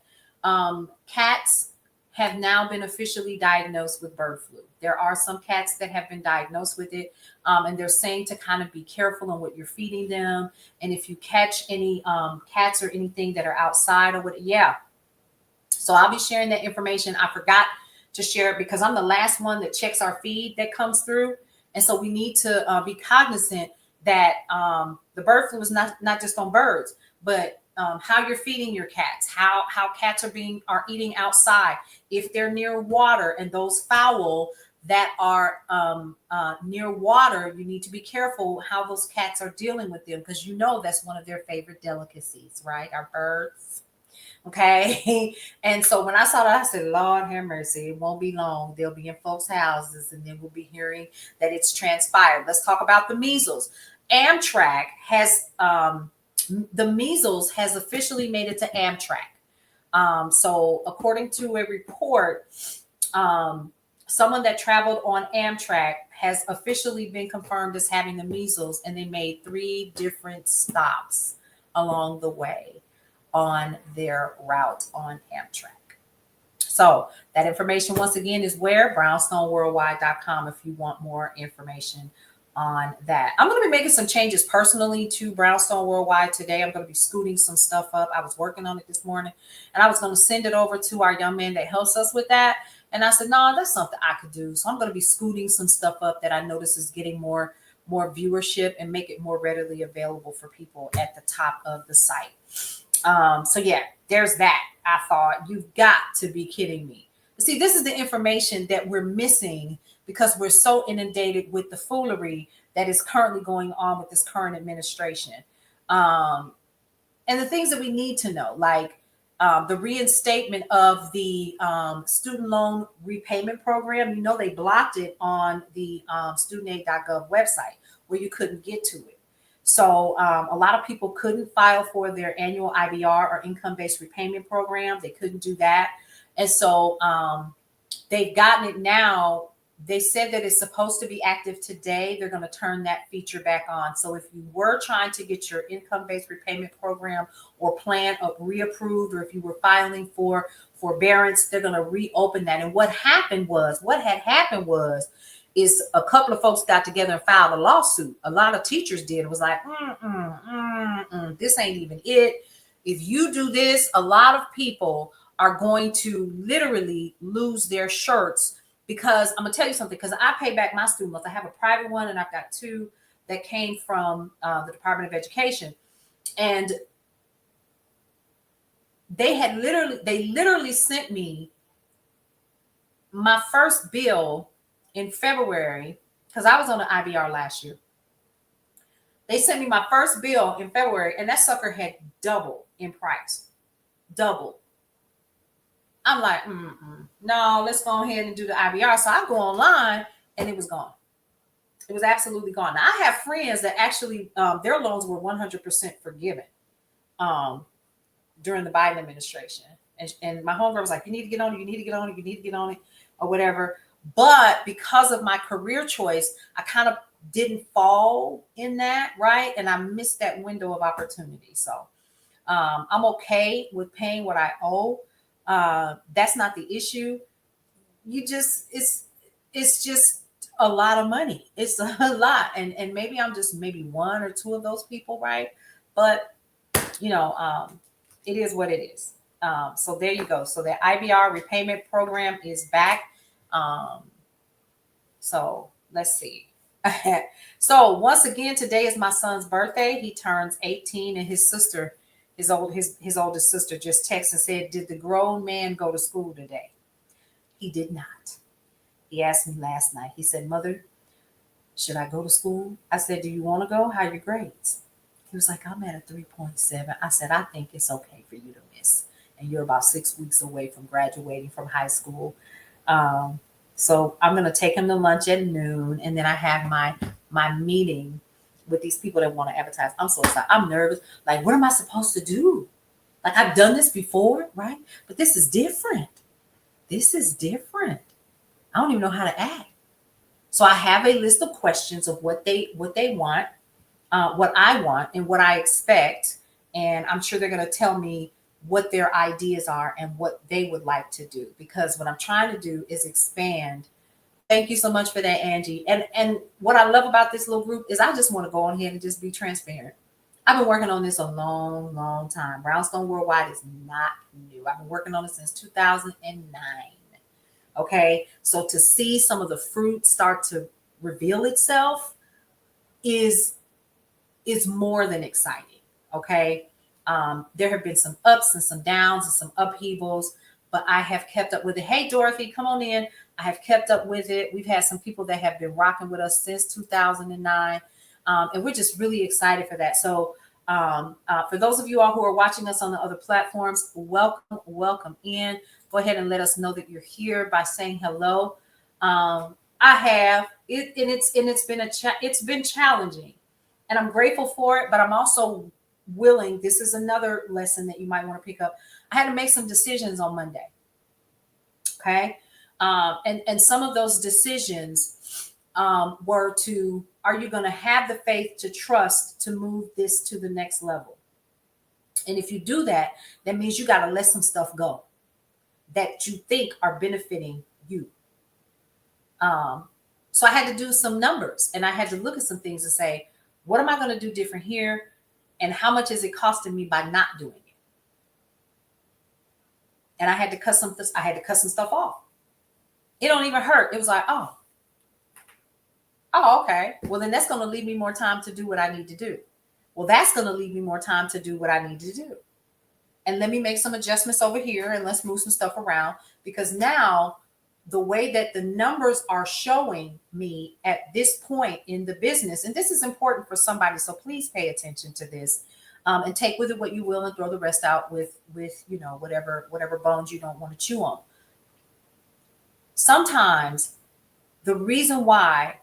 Cats have now been officially diagnosed with bird flu. There are some cats that have been diagnosed with it. And they're saying to kind of be careful on what you're feeding them. And if you catch any cats or anything that are outside or what, yeah. So I'll be sharing that information. I forgot to share it because I'm the last one that checks our feed that comes through. And so we need to be cognizant that the bird flu is not just on birds, but how you're feeding your cats, how cats are eating outside. If they're near water, and those fowl that are near water, you need to be careful how those cats are dealing with them, because you know that's one of their favorite delicacies, right? Our birds. Okay. And so when I saw that, I said, Lord have mercy, it won't be long. They'll be in folks' houses, and then we'll be hearing that it's transpired. Let's talk about the measles. Amtrak has the measles has officially made it to Amtrak. So according to a report, someone that traveled on Amtrak has officially been confirmed as having the measles, and they made 3 different stops along the way on their route on Amtrak. So that information, once again, is where? brownstoneworldwide.com if you want more information on that. I'm going to be making some changes personally to Brownstone Worldwide today. I'm going to be scooting some stuff up. I was working on it this morning, and I was going to send it over to our young man that helps us with that. And I said, no, that's something I could do. So I'm going to be scooting some stuff up that I notice is getting more viewership, and make it more readily available for people at the top of the site. So yeah, there's that. I thought, you've got to be kidding me. See, this is the information that we're missing because we're so inundated with the foolery that is currently going on with this current administration. And the things that we need to know, like the reinstatement of the student loan repayment program. You know, they blocked it on the studentaid.gov website where you couldn't get to it. So a lot of people couldn't file for their annual IBR or income-based repayment program. They couldn't do that. And so they've gotten it now They said that it's supposed to be active today. They're going to turn that feature back on. So if you were trying to get your income-based repayment program or plan up reapproved, or if you were filing for forbearance, they're going to reopen that. And what had happened was is a couple of folks got together and filed a lawsuit. A lot of teachers did. It was like, this ain't even it. If you do this, a lot of people are going to literally lose their shirts. Because I'm gonna tell you something, because I pay back my student loans. I have a private one and I've got two that came from the Department of Education. And they literally sent me my first bill in February, because I was on the IBR last year. They sent me my first bill in February, and that sucker had doubled in price. Doubled. I'm like, no, let's go ahead and do the IBR. So I go online and it was gone. It was absolutely gone. Now, I have friends that actually, their loans were 100% forgiven during the Biden administration. And my homegirl was like, you need to get on it, you need to get on it, you need to get on it, or whatever. But because of my career choice, I kind of didn't fall in that, right? And I missed that window of opportunity. So I'm okay with paying what I owe. That's not the issue. It's just a lot of money. It's a lot. And maybe I'm just maybe one or two of those people, right? But it is what it is. So there you go. So the IBR repayment program is back. So let's see. So once again, today is my son's birthday. He turns 18, and his sister, his oldest sister, just texted and said, did the grown man go to school today? He did not. He asked me last night. He said, Mother, should I go to school? I said, do you want to go? How are your grades? He was like, I'm at a 3.7. I said, I think it's okay for you to miss. And you're about 6 weeks away from graduating from high school. So I'm going to take him to lunch at noon. And then I have my meeting with these people that want to advertise. I'm so excited. I'm nervous. Like, what am I supposed to do? Like, I've done this before, right? But this is different. This is different. I don't even know how to act. So I have a list of questions of what they want, what I want, and what I expect. And I'm sure they're going to tell me what their ideas are and what they would like to do. Because what I'm trying to do is expand. Thank you so much for that, Angie. And what I love about this little group is I just want to go on here and just be transparent. I've been working on this a long, long time. Brownstone Worldwide is not new. I've been working on it since 2009. Okay. So to see some of the fruit start to reveal itself is more than exciting. Okay. There have been some ups and some downs and some upheavals, but I have kept up with it. Hey, Dorothy, come on in. I have kept up with it. We've had some people that have been rocking with us since 2009. And we're just really excited for that. So for those of you all who are watching us on the other platforms, welcome in. Go ahead and let us know that you're here by saying hello. I have it, and it's been challenging, and I'm grateful for it. But I'm also willing. This is another lesson that you might want to pick up. I had to make some decisions on Monday. Okay, and some of those decisions were to: are you going to have the faith to trust to move this to the next level? And if you do that, that means you got to let some stuff go that you think are benefiting you. So I had to do some numbers, and I had to look at some things and say, what am I going to do different here? And how much is it costing me by not doing it? And I had to cut some stuff off. It don't even hurt. It was like, oh, okay. Well, then that's going to leave me more time to do what I need to do. Well, that's going to leave me more time to do what I need to do. And let me make some adjustments over here, and let's move some stuff around, because now the way that the numbers are showing me at this point in the business, and this is important for somebody, so please pay attention to this, and take with it what you will and throw the rest out with whatever bones you don't want to chew on. Sometimes the reason why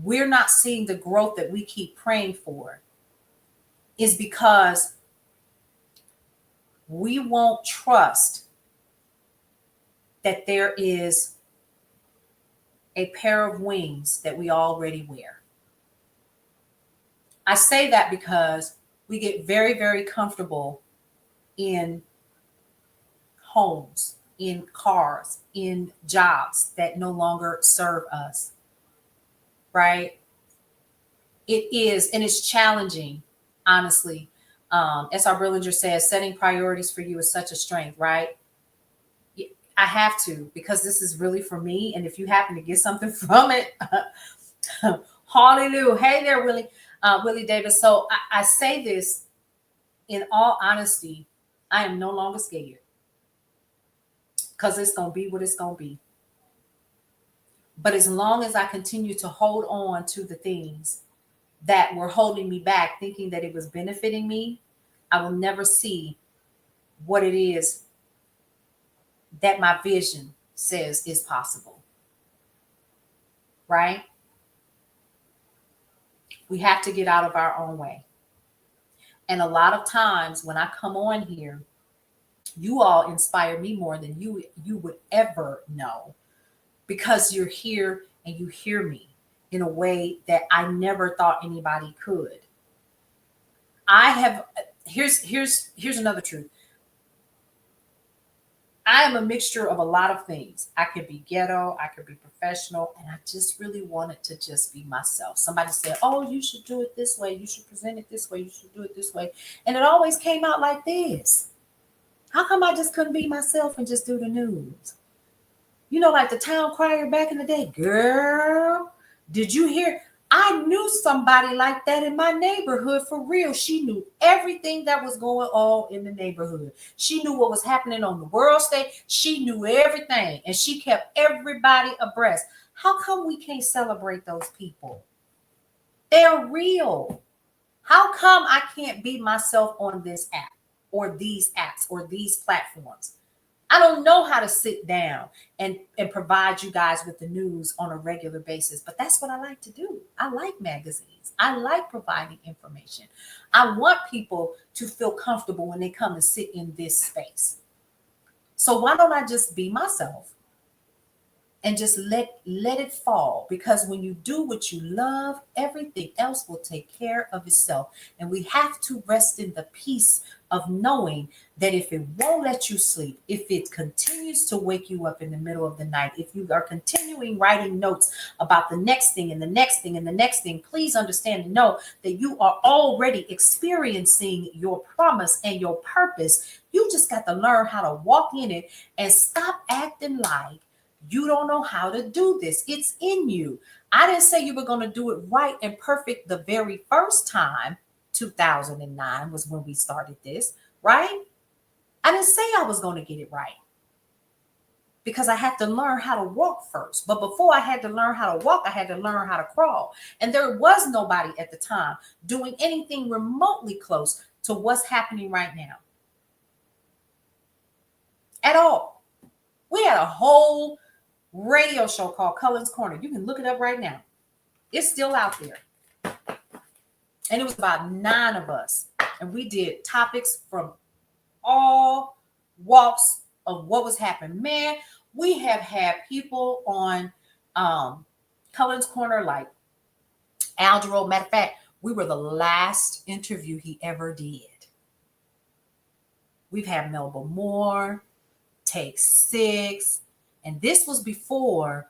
we're not seeing the growth that we keep praying for is because we won't trust that there is a pair of wings that we already wear. I say that because we get very, very comfortable in homes, in cars, in jobs that no longer serve us, right? It is, and it's challenging, honestly. S.R. Brillinger says, setting priorities for you is such a strength, right? I have to, because this is really for me. And if you happen to get something from it, hallelujah. Hey there, Willie Davis. So I say this in all honesty, I am no longer scared, because it's going to be what it's going to be. But as long as I continue to hold on to the things that were holding me back, thinking that it was benefiting me, I will never see what it is that my vision says is possible. Right? We have to get out of our own way. And a lot of times when I come on here, you all inspire me more than you would ever know, because you're here and you hear me in a way that I never thought anybody could. Here's another truth. I am a mixture of a lot of things. I could be ghetto, I could be professional, and I just really wanted to just be myself. Somebody said, oh, you should do it this way. You should present it this way. You should do it this way. And it always came out like this. How come I just couldn't be myself and just do the news? You know, like the town crier back in the day. Girl, did you hear? I knew somebody like that in my neighborhood, for real. She knew everything that was going on in the neighborhood. She knew what was happening on the world stage. She knew everything, and she kept everybody abreast. How come we can't celebrate those people? They're real. How come I can't be myself on this app or these apps or these platforms? I don't know how to sit down and provide you guys with the news on a regular basis, but that's what I like to do. I like magazines. I like providing information. I want people to feel comfortable when they come and sit in this space. So why don't I just be myself and just let it fall? Because when you do what you love, everything else will take care of itself. And we have to rest in the peace of knowing that if it won't let you sleep, if it continues to wake you up in the middle of the night, if you are continuing writing notes about the next thing and the next thing and the next thing, please understand and know that you are already experiencing your promise and your purpose. You just got to learn how to walk in it and stop acting like you don't know how to do this. It's in you. I didn't say you were going to do it right and perfect the very first time. 2009 was when we started this, right? I didn't say I was going to get it right, because I had to learn how to walk first. But before I had to learn how to walk, I had to learn how to crawl. And there was nobody at the time doing anything remotely close to what's happening right now. At all. We had a whole radio show called Cullen's Corner. You can look it up right now. It's still out there. And it was about 9 of us. And we did topics from all walks of what was happening. Man, we have had people on Cullen's Corner like Aldro. Matter of fact, we were the last interview he ever did. We've had Melba Moore, Take 6. And this was before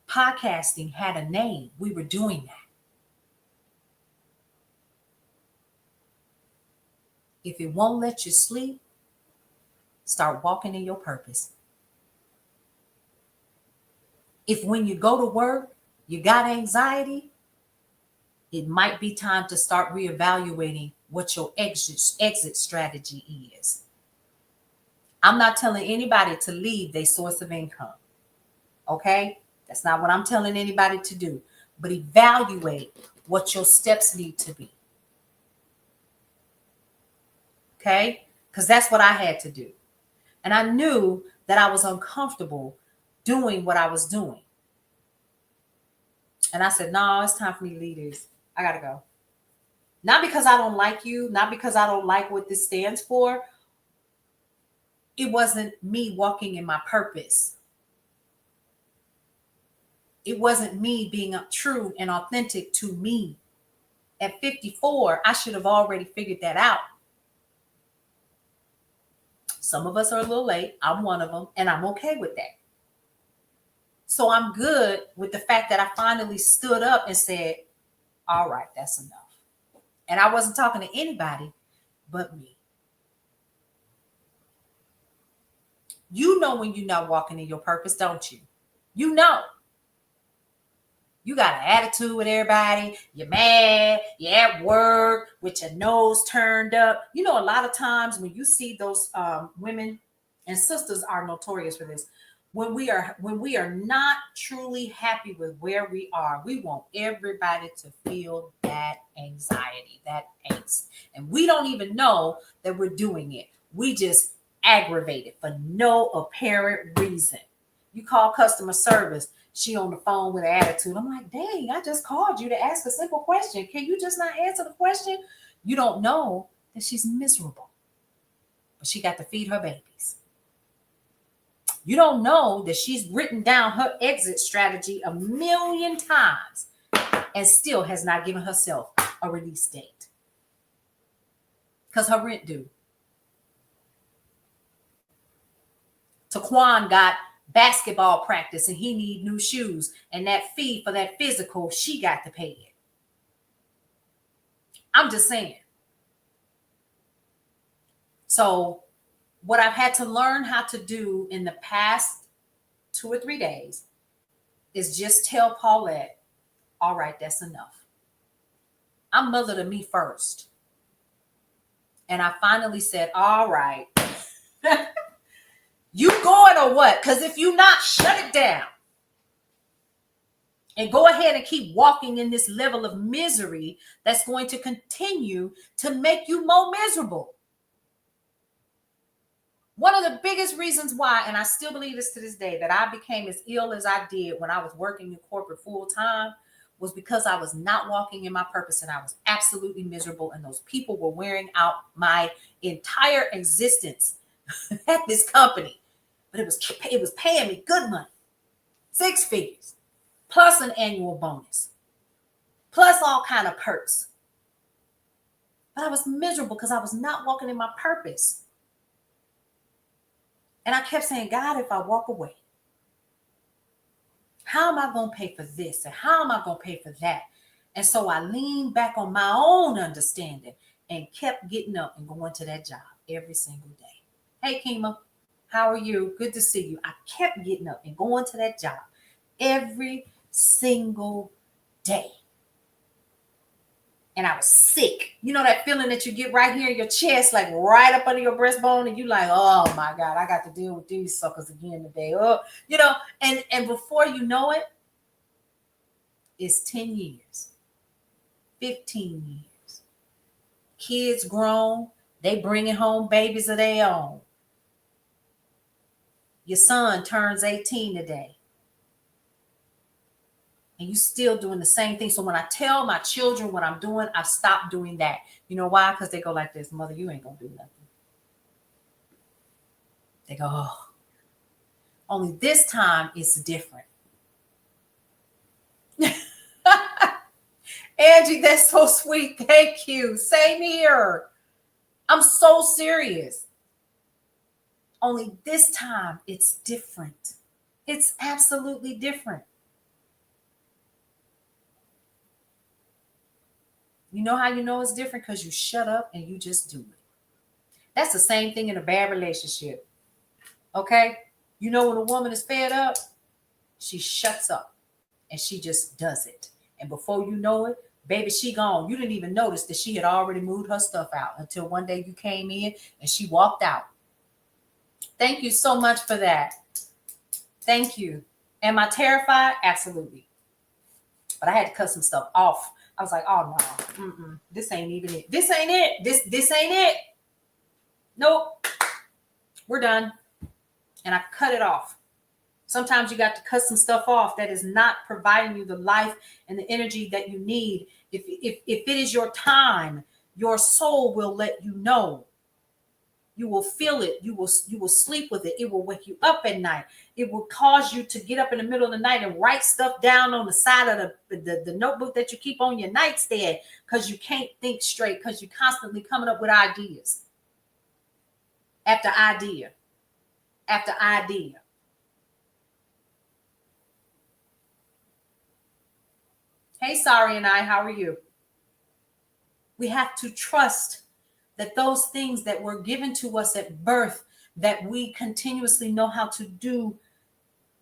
podcasting had a name. We were doing that. If it won't let you sleep, start walking in your purpose. If when you go to work, you got anxiety, it might be time to start reevaluating what your exit strategy is. I'm not telling anybody to leave their source of income. Okay? That's not what I'm telling anybody to do. But evaluate what your steps need to be. Okay? Because that's what I had to do. And I knew that I was uncomfortable doing what I was doing. And I said, no, it's time for me to leave this. I got to go. Not because I don't like you, not because I don't like what this stands for. It wasn't me walking in my purpose. It wasn't me being true and authentic to me. At 54, I should have already figured that out. Some of us are a little late. I'm one of them, and I'm okay with that. So I'm good with the fact that I finally stood up and said, all right, that's enough. And I wasn't talking to anybody but me. You know when you're not walking in your purpose, don't you? You know. You got an attitude with everybody. You're mad. You're at work with your nose turned up. You know, a lot of times when you see those women, and sisters are notorious for this, when we are not truly happy with where we are, we want everybody to feel that anxiety, that angst. And we don't even know that we're doing it. We just aggravate it for no apparent reason. You call customer service, she on the phone with an attitude. I'm like, dang, I just called you to ask a simple question. Can you just not answer the question? You don't know that she's miserable, but she got to feed her babies. You don't know that she's written down her exit strategy 1,000,000 times and still has not given herself a release date because her rent due. Taquan got basketball practice and he need new shoes, and that fee for that physical, she got to pay it. I'm just saying. So what I've had to learn how to do in the past 2 or 3 days is just tell Paulette, all right, that's enough. I'm mother to me first. And I finally said, all right. You going or what? Because if you not, shut it down. And go ahead and keep walking in this level of misery that's going to continue to make you more miserable. One of the biggest reasons why, and I still believe this to this day, that I became as ill as I did when I was working in corporate full time was because I was not walking in my purpose and I was absolutely miserable. And those people were wearing out my entire existence at this company. But it was paying me good money, 6 figures, plus an annual bonus, plus all kind of perks. But I was miserable because I was not walking in my purpose. And I kept saying, God, if I walk away, how am I going to pay for this? And how am I going to pay for that? And so I leaned back on my own understanding and kept getting up and going to that job every single day. Hey, Kima. How are you? Good to see you. I kept getting up and going to that job every single day. And I was sick. You know that feeling that you get right here in your chest, like right up under your breastbone, and you like, oh my God, I got to deal with these suckers again today. Oh, you know, and before you know it, it's 10 years, 15 years. Kids grown, they bringing home babies of their own. Your son turns 18 today. And you still doing the same thing. So when I tell my children what I'm doing, I've stopped doing that. You know why? Because they go like this, Mother, you ain't going to do nothing. They go, oh. Only this time it's different. Angie, that's so sweet. Thank you. Same here. I'm so serious. Only this time it's different. It's absolutely different. You know how you know it's different? Because you shut up and you just do it. That's the same thing in a bad relationship. Okay? You know when a woman is fed up, she shuts up and she just does it. And before you know it, baby, she gone. You didn't even notice that she had already moved her stuff out until one day you came in and she walked out. Thank you so much for that. Thank you. Am I terrified? Absolutely. But I had to cut some stuff off. I was like, oh no, this ain't even it. This ain't it. This ain't it. Nope. We're done. And I cut it off. Sometimes you got to cut some stuff off that is not providing you the life and the energy that you need. If it is your time, your soul will let you know. You will feel it. You will sleep with it. It will wake you up at night. It will cause you to get up in the middle of the night and write stuff down on the side of the notebook that you keep on your nightstand because you can't think straight because you're constantly coming up with ideas after idea after idea. Hey, Sorry and I, how are you? We have to trust that those things that were given to us at birth that we continuously know how to do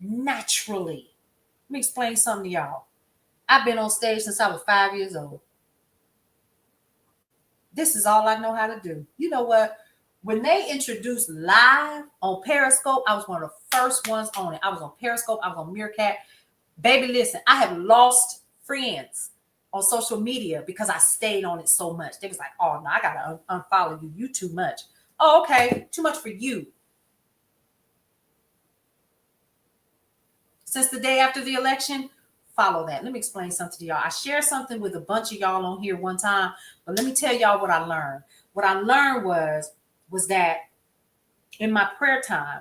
naturally. Let me explain something to y'all. I've been on stage since I was 5 years old. This is all I know how to do. You know what? When they introduced live on Periscope, I was one of the first ones on it. I was on Periscope. I was on Meerkat. Baby, listen, I have lost friends on social media because I stayed on it so much. They was like, oh, no, I got to unfollow you. You too much. Oh, okay. Too much for you. Since the day after the election, follow that. Let me explain something to y'all. I shared something with a bunch of y'all on here one time, but let me tell y'all what I learned. What I learned was that in my prayer time,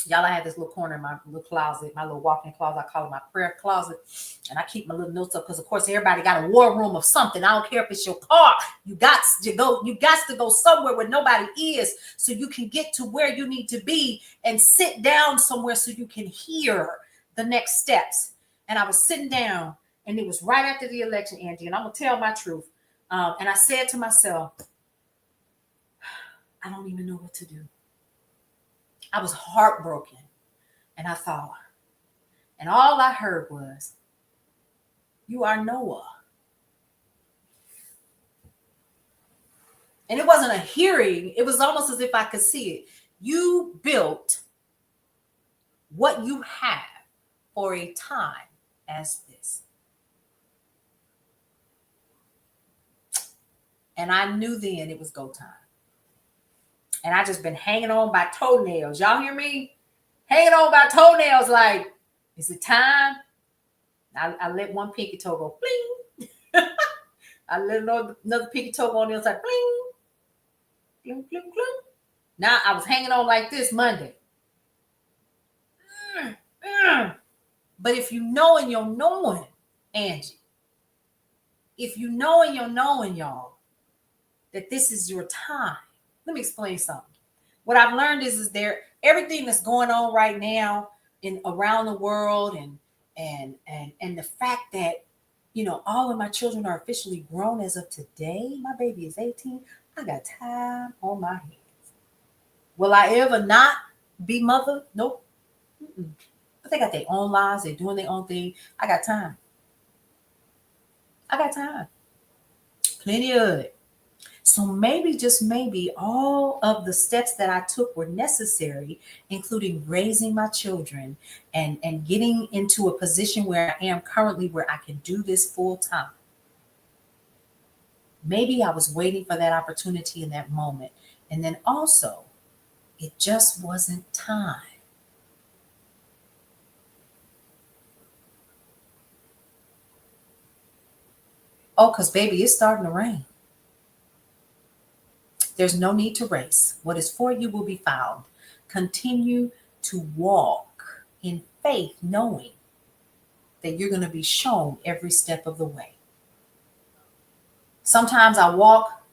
y'all, I had this little corner in my little closet, my little walk-in closet. I call it my prayer closet. And I keep my little notes up because, of course, everybody got a war room of something. I don't care if it's your car. You got to go somewhere where nobody is so you can get to where you need to be and sit down somewhere so you can hear the next steps. And I was sitting down, and it was right after the election, Angie, and I'm going to tell my truth. And I said to myself, I don't even know what to do. I was heartbroken, and I thought, and all I heard was, you are Noah. And it wasn't a hearing. It was almost as if I could see it. You built what you have for a time as this. And I knew then it was go time. And I just been hanging on by toenails. Y'all hear me? Hanging on by toenails like, is it time? I let one pinky toe go, bling. I let another pinky toe go on the other side, bling. Bling, bling, bling. Now I was hanging on like this Monday. But if you know and you're knowing, Angie, if you know and you're knowing, y'all, that this is your time, let me explain something. What I've learned is there everything that's going on right now in around the world and the fact that, you know, all of my children are officially grown as of today. My baby is 18. I got time on my hands. Will I ever not be mother? Nope. But they got their own lives. They're doing their own thing. I got time. I got time. Plenty of it. So maybe, just maybe, all of the steps that I took were necessary, including raising my children and getting into a position where I am currently, where I can do this full time. Maybe I was waiting for that opportunity in that moment. And then also, it just wasn't time. Oh, because baby, it's starting to rain. There's no need to race. What is for you will be found. Continue to walk in faith, knowing that you're going to be shown every step of the way. Sometimes I walk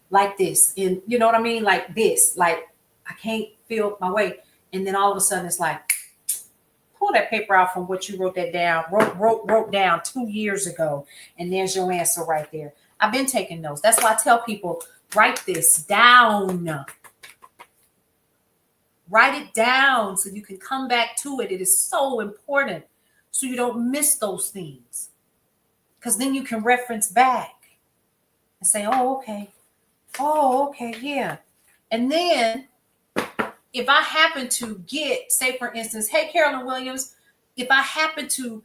like this, and you know what I mean? Like this, like I can't feel my way. And then all of a sudden it's like, pull that paper out from what you wrote down 2 years ago. And there's your answer right there. I've been taking notes. That's why I tell people, write this down. Write it down so you can come back to it. It is so important so you don't miss those things. Because then you can reference back and say, oh, okay. Oh, okay, yeah. And then if I happen to get, say, for instance, hey, Carolyn Williams, if I happen to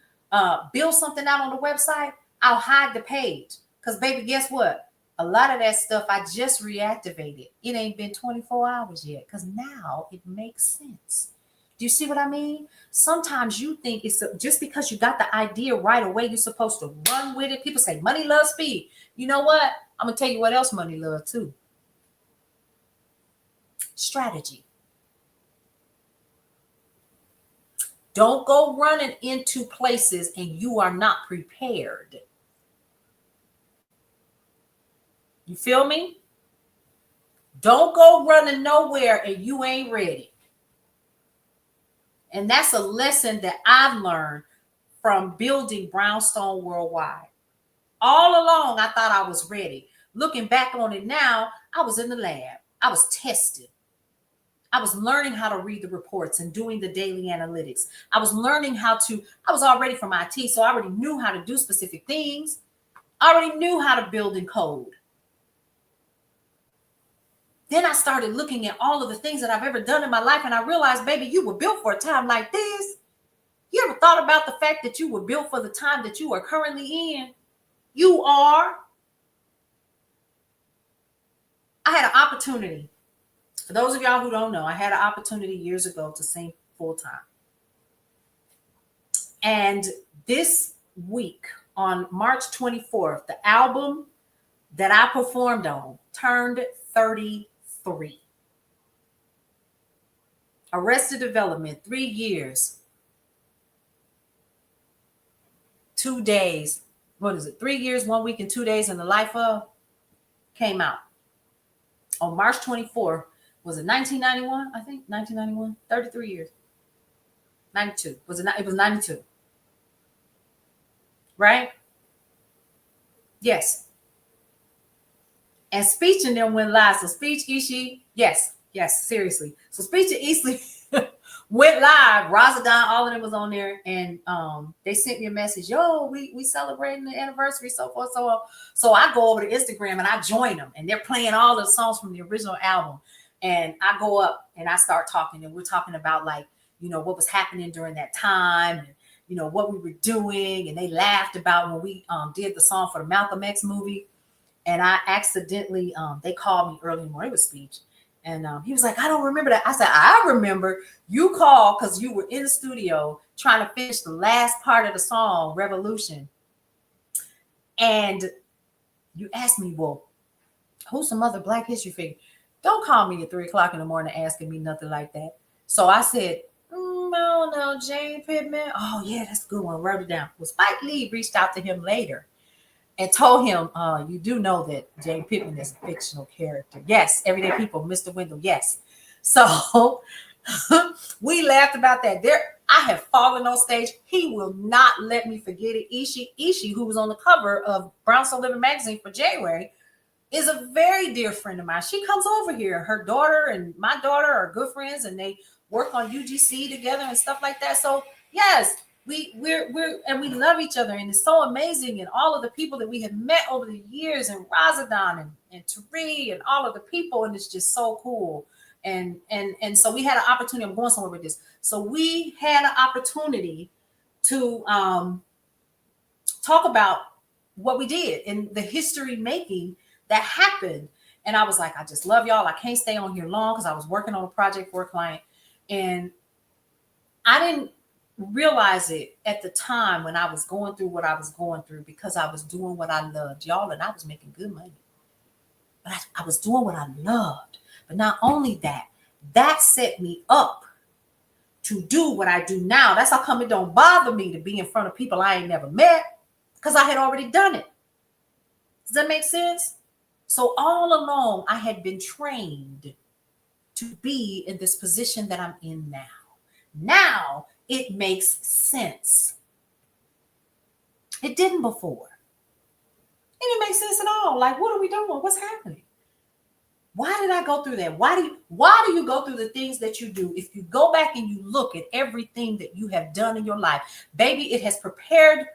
build something out on the website, I'll hide the page. Because, baby, guess what? A lot of that stuff I just reactivated. It ain't been 24 hours yet because now it makes sense. Do you see what I mean? Sometimes you think it's just because you got the idea right away, you're supposed to run with it. People say money loves speed. You know what? I'm going to tell you what else money loves too. strategy. Don't go running into places and you are not prepared. You feel me? Don't go running nowhere and you ain't ready. And that's a lesson that I've learned from building Brownstone Worldwide. All along, I thought I was ready. Looking back on it now, I was in the lab. I was tested. I was learning how to read the reports and doing the daily analytics. I was learning I was already from IT, so I already knew how to do specific things. I already knew how to build and code. Then I started looking at all of the things that I've ever done in my life, and I realized, baby, you were built for a time like this. You ever thought about the fact that you were built for the time that you are currently in? You are. I had an opportunity. For those of y'all who don't know, I had an opportunity years ago to sing full time. And this week, on March 24th, the album that I performed on turned 33. Arrested Development, 3 years, 2 days. What is it? 3 years, 1 week, and 2 days in the life of came out on March 24th. Was it 1991? I think 1991. 33 years. 92. Was it not? It was 92. Right? Yes. And Speech and them went live. So Speech, Ishi, yes, seriously. So Speech and Ishi went live. Razadon, all of them was on there, and they sent me a message. Yo, we celebrating the anniversary, so forth, so on. So I go over to Instagram and I join them, and they're playing all the songs from the original album. And I go up and I start talking, and we're talking about, like, you know, what was happening during that time, and you know what we were doing. And they laughed about when we did the song for the Malcolm X movie. And I accidentally, they called me early in the morning. It was Speech. And he was like, I don't remember that. I said, I remember. You called because you were in the studio trying to finish the last part of the song, Revolution. And you asked me, well, who's some other Black history figure? Don't call me at 3 o'clock in the morning asking me nothing like that. So I said, I don't know, Jane Pittman. Oh, yeah, that's a good one. Wrote it down. Well, Spike Lee reached out to him later and told him, you do know that Jane Pittman is a fictional character. Yes, Everyday People, Mr. Wendell, yes. So we laughed about that. I have fallen on stage. He will not let me forget it. Ishi, who was on the cover of Brownstone Living magazine for January, is a very dear friend of mine. She comes over here. Her daughter and my daughter are good friends, and they work on UGC together and stuff like that. So yes, we're and we love each other, and it's so amazing. And all of the people that we have met over the years, and Razadon and Tari and all of the people, and it's just so cool. And so we had an opportunity. I'm going somewhere with this. So we had an opportunity to talk about what we did in the history making that happened. And I was like, I just love y'all. I can't stay on here long because I was working on a project for a client, and I didn't realize it at the time when I was going through what I was going through, because I was doing what I loved, y'all, and I was making good money. But I was doing what I loved. But not only that, that set me up to do what I do now. That's how come it don't bother me to be in front of people I ain't never met, because I had already done it. Does that make sense? So all along, I had been trained to be in this position that I'm in now. Now it makes sense. It didn't before. It didn't make sense at all. Like, what are we doing? What's happening? Why did I go through that? Why do you go through the things that you do? If you go back and you look at everything that you have done in your life, baby, it has prepared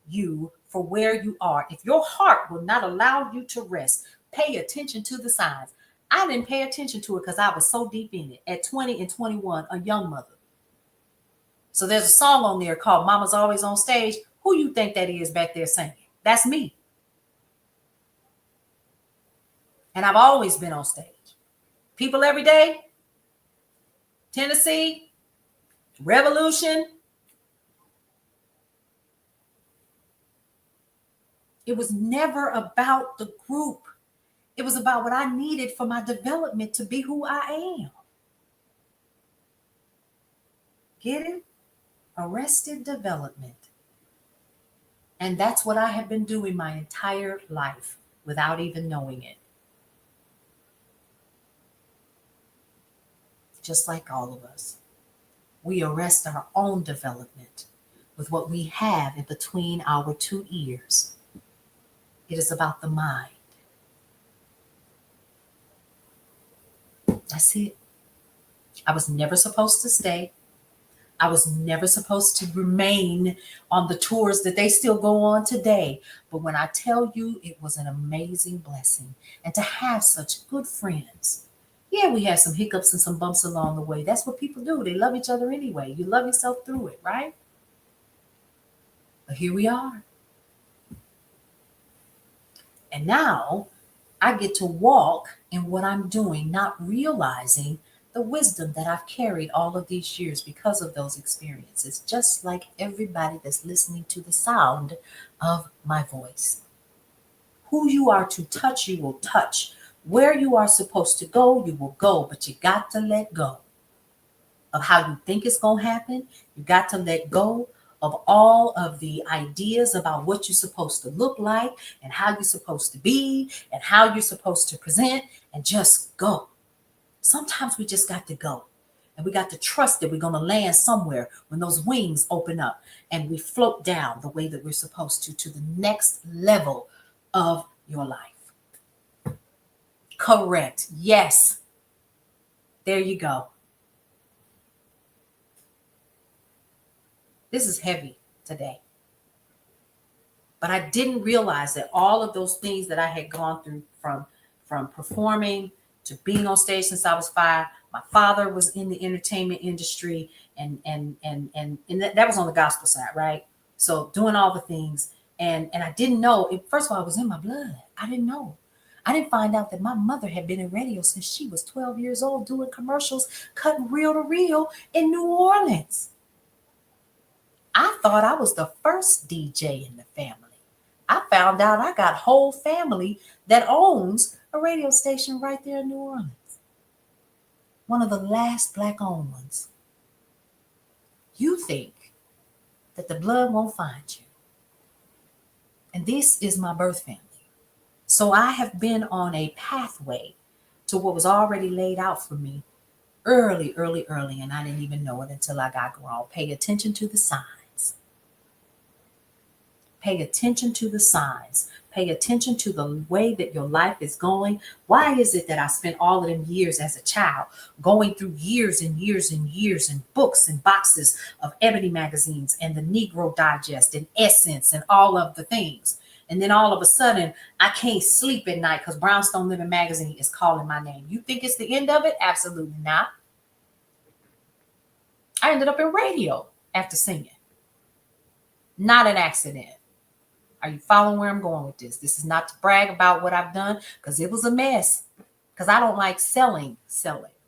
you for where you are. If your heart will not allow you to rest, pay attention to the signs. I didn't pay attention to it because I was so deep in it. At 20 and 21, a young mother. So there's a song on there called Mama's Always on Stage. Who you think that is back there singing? That's me. And I've always been on stage. People Every Day, Tennessee, Revolution. It was never about the group. It was about what I needed for my development to be who I am. Get it? Arrested development. And that's what I have been doing my entire life without even knowing it. Just like all of us, we arrest our own development with what we have in between our two ears. It is about the mind. That's it. I was never supposed to stay. I was never supposed to remain on the tours that they still go on today. But when I tell you, it was an amazing blessing. And to have such good friends. Yeah, we had some hiccups and some bumps along the way. That's what people do. They love each other anyway. You love yourself through it, right? But here we are. And now I get to walk in what I'm doing, not realizing the wisdom that I've carried all of these years because of those experiences, just like everybody that's listening to the sound of my voice. Who you are to touch, you will touch. Where you are supposed to go, you will go, but you got to let go of how you think it's going to happen. You got to let go of all of the ideas about what you're supposed to look like and how you're supposed to be and how you're supposed to present, and just go. Sometimes we just got to go, and we got to trust that we're going to land somewhere when those wings open up and we float down the way that we're supposed to the next level of your life. Correct. Yes. There you go. This is heavy today. But I didn't realize that all of those things that I had gone through, from performing to being on stage since I was 5. My father was in the entertainment industry, and that was on the gospel side, right? So doing all the things, and I didn't know it. First of all, it was in my blood. I didn't know. I didn't find out that my mother had been in radio since she was 12 years old, doing commercials, cutting reel to reel in New Orleans. I thought I was the first DJ in the family. I found out I got whole family that owns a radio station right there in New Orleans. One of the last Black-owned ones. You think that the blood won't find you. And this is my birth family. So I have been on a pathway to what was already laid out for me early, and I didn't even know it until I got grown. Pay attention to the signs. Pay attention to the signs. Pay attention to the way that your life is going. Why is it that I spent all of them years as a child going through years and years and years and books and boxes of Ebony magazines and the Negro Digest and Essence and all of the things? And then all of a sudden, I can't sleep at night because Brownstone Living Magazine is calling my name. You think it's the end of it? Absolutely not. I ended up in radio after singing. Not an accident. Are you following where I'm going with this? This is not to brag about what I've done, because it was a mess. Because I don't like selling,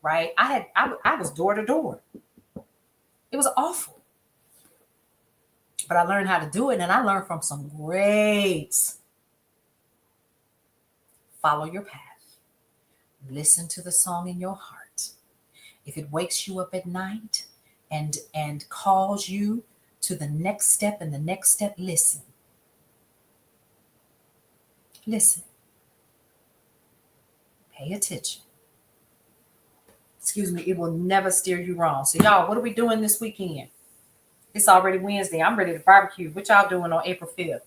right? I was door to door. It was awful. But I learned how to do it, and I learned from some greats. Follow your path. Listen to the song in your heart. If it wakes you up at night and calls you to the next step and the next step, listen. Listen. Pay attention. Excuse me, it will never steer you wrong. So y'all, what are we doing this weekend? It's already Wednesday. I'm ready to barbecue. What y'all doing on April 5th?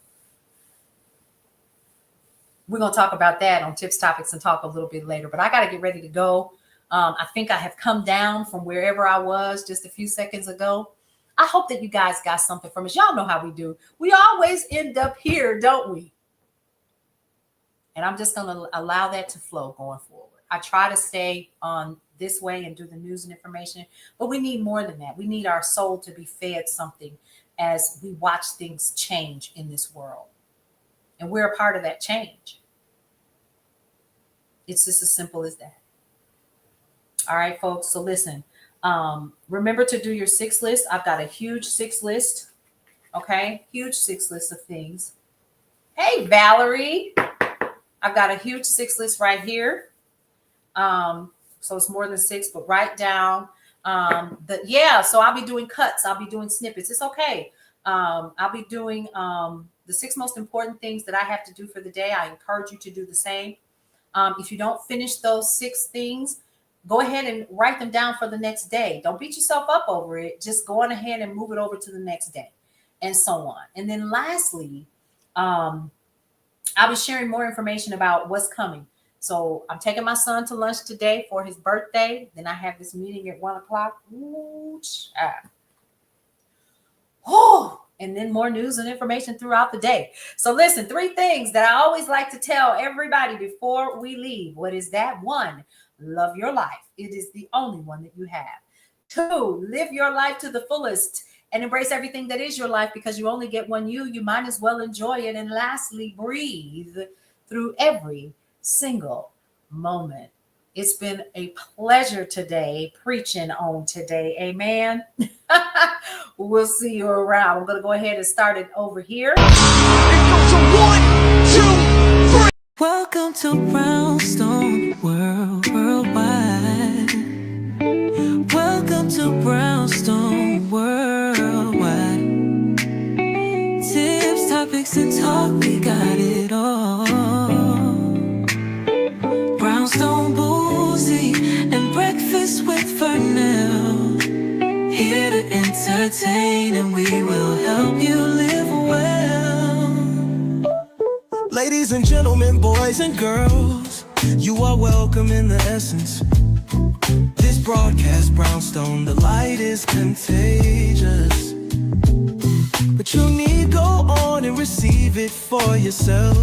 We're going to talk about that on Tips, Topics, and Talk a little bit later. But I got to get ready to go. I think I have come down from wherever I was just a few seconds ago. I hope that you guys got something from us. Y'all know how we do. We always end up here, don't we? And I'm just going to allow that to flow going forward. I try to stay on this way and do the news and information, but we need more than that. We need our soul to be fed something as we watch things change in this world. And we're a part of that change. It's just as simple as that. All right, folks. So listen, remember to do your 6 list. I've got a huge 6 list. Okay. Huge 6 list of things. Hey, Valerie. I've got a huge 6 list right here. So it's more than 6, but write down so I'll be doing cuts. I'll be doing snippets. It's okay. I'll be doing the 6 most important things that I have to do for the day. I encourage you to do the same. If you don't finish those 6 things, go ahead and write them down for the next day. Don't beat yourself up over it. Just go on ahead and move it over to the next day, and so on. And then lastly, I'll be sharing more information about what's coming. So I'm taking my son to lunch today for his birthday. Then I have this meeting at 1 o'clock. Ooh, child. Oh, and then more news and information throughout the day. So listen, 3 things that I always like to tell everybody before we leave. What is that? 1, love your life. It is the only one that you have. 2, live your life to the fullest and embrace everything that is your life, because you only get one you. You might as well enjoy it. And lastly, breathe through every single moment. It's been a pleasure today preaching on today. Amen. We'll see you around. I'm going to go ahead and start it over here. Welcome to Brownstone Worldwide. Welcome to Brownstone Worldwide. Tips, topics, and talk, we got it all. Brownstone Boozy and Breakfast with Fernell. Here to entertain, and we will help you live well. Ladies and gentlemen, boys and girls, you are welcome in the essence. This broadcast, Brownstone, the light is contagious. But you need go on and receive it for yourself.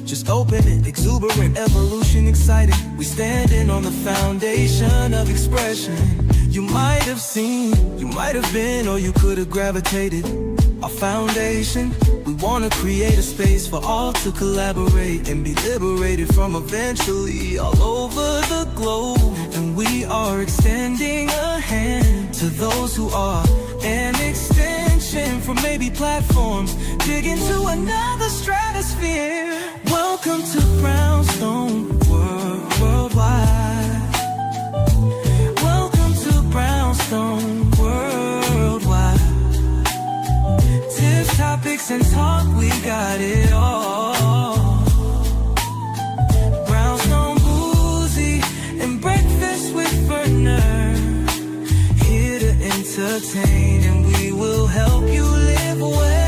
Just open it, exuberant, evolution, excited. We standing on the foundation of expression. You might have seen, you might have been, or you could have gravitated. Our foundation, we want to create a space for all to collaborate and be liberated from eventually all over the globe. And we are extending a hand to those who are an extension from maybe platforms, dig into another stratosphere. Welcome to Brownstone Worldwide. Welcome to Brownstone Worldwide. Tips, topics, and talk, we got it all. Brownstone Boozy and Breakfast with Fernell. Here to entertain, and we will help you live well.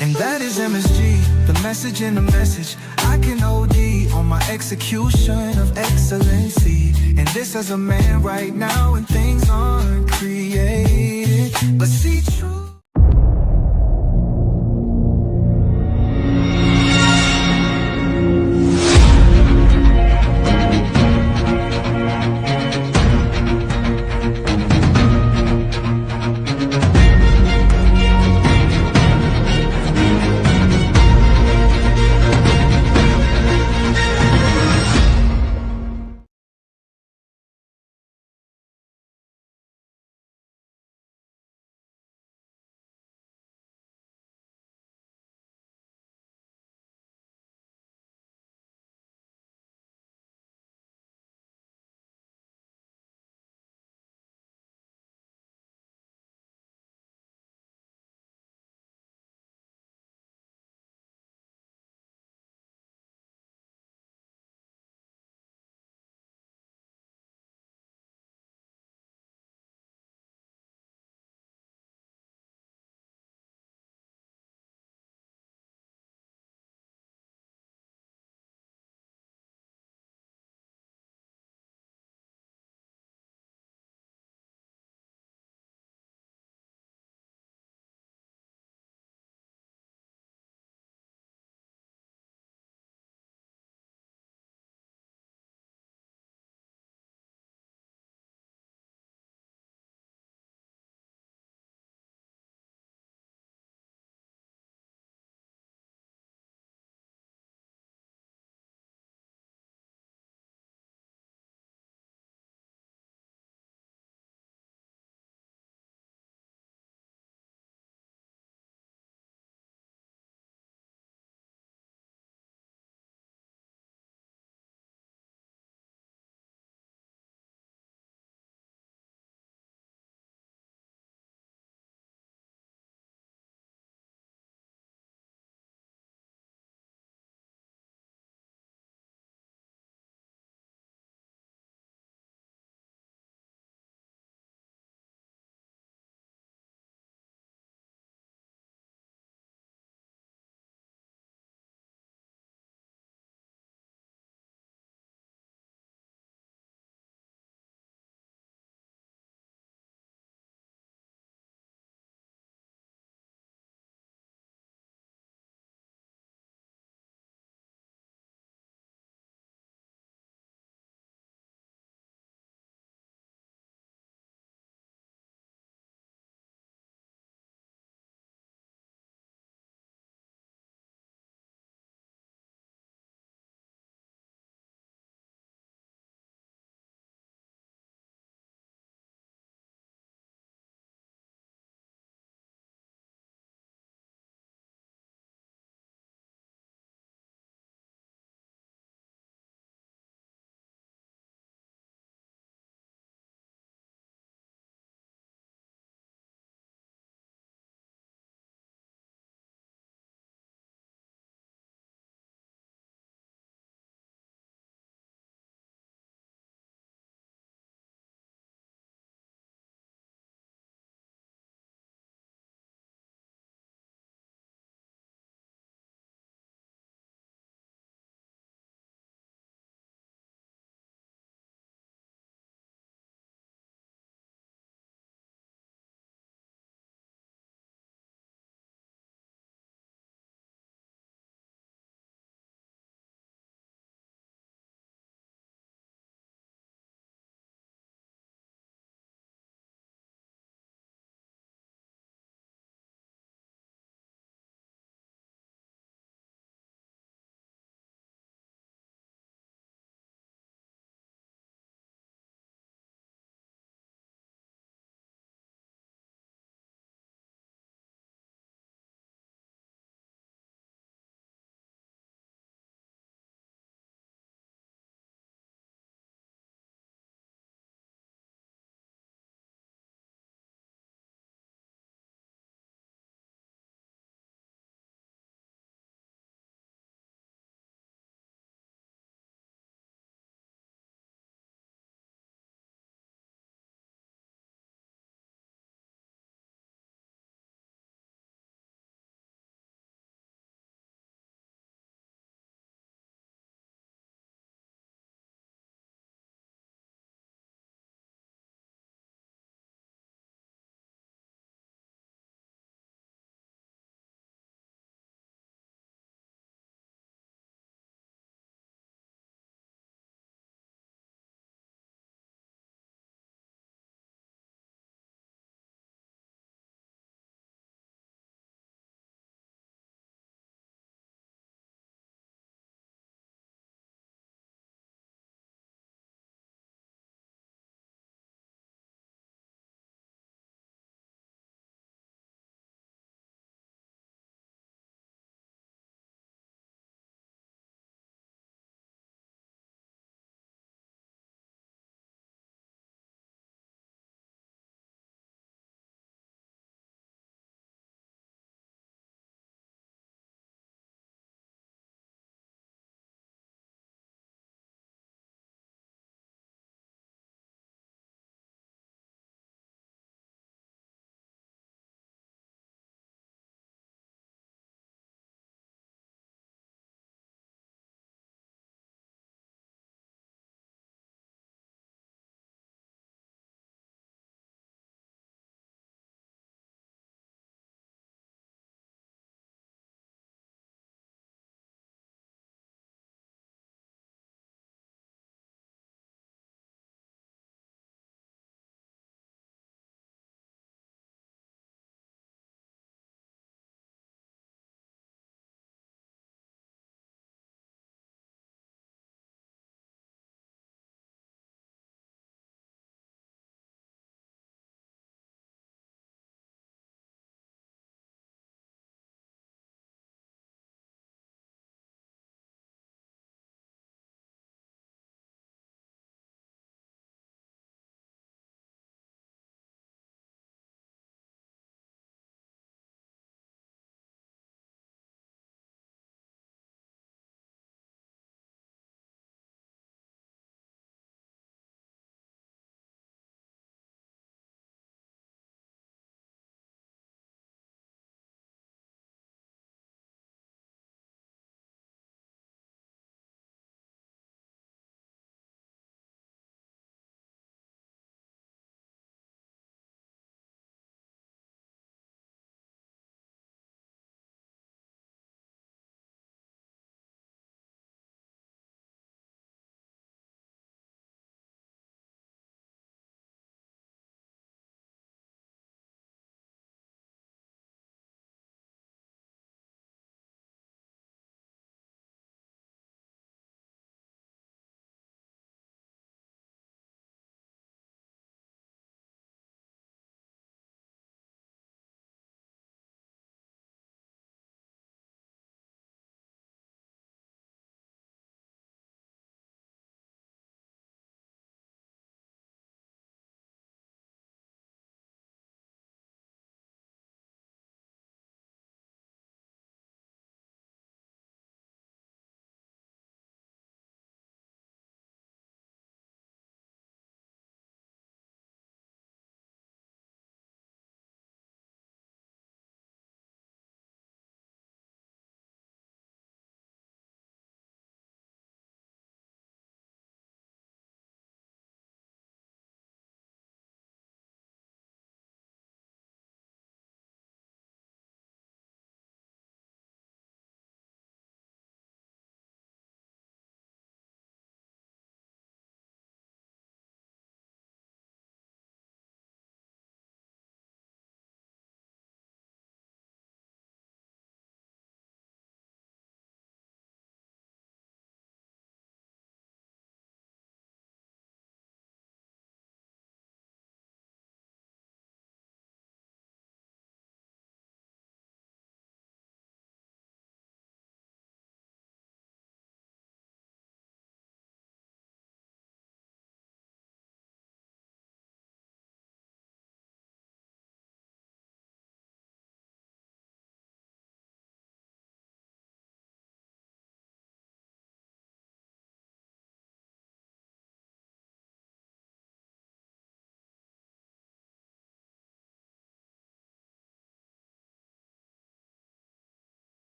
And that is MSG, the message in the message. I can OD on my execution of excellency. And this as a man right now, and things aren't created, but see true.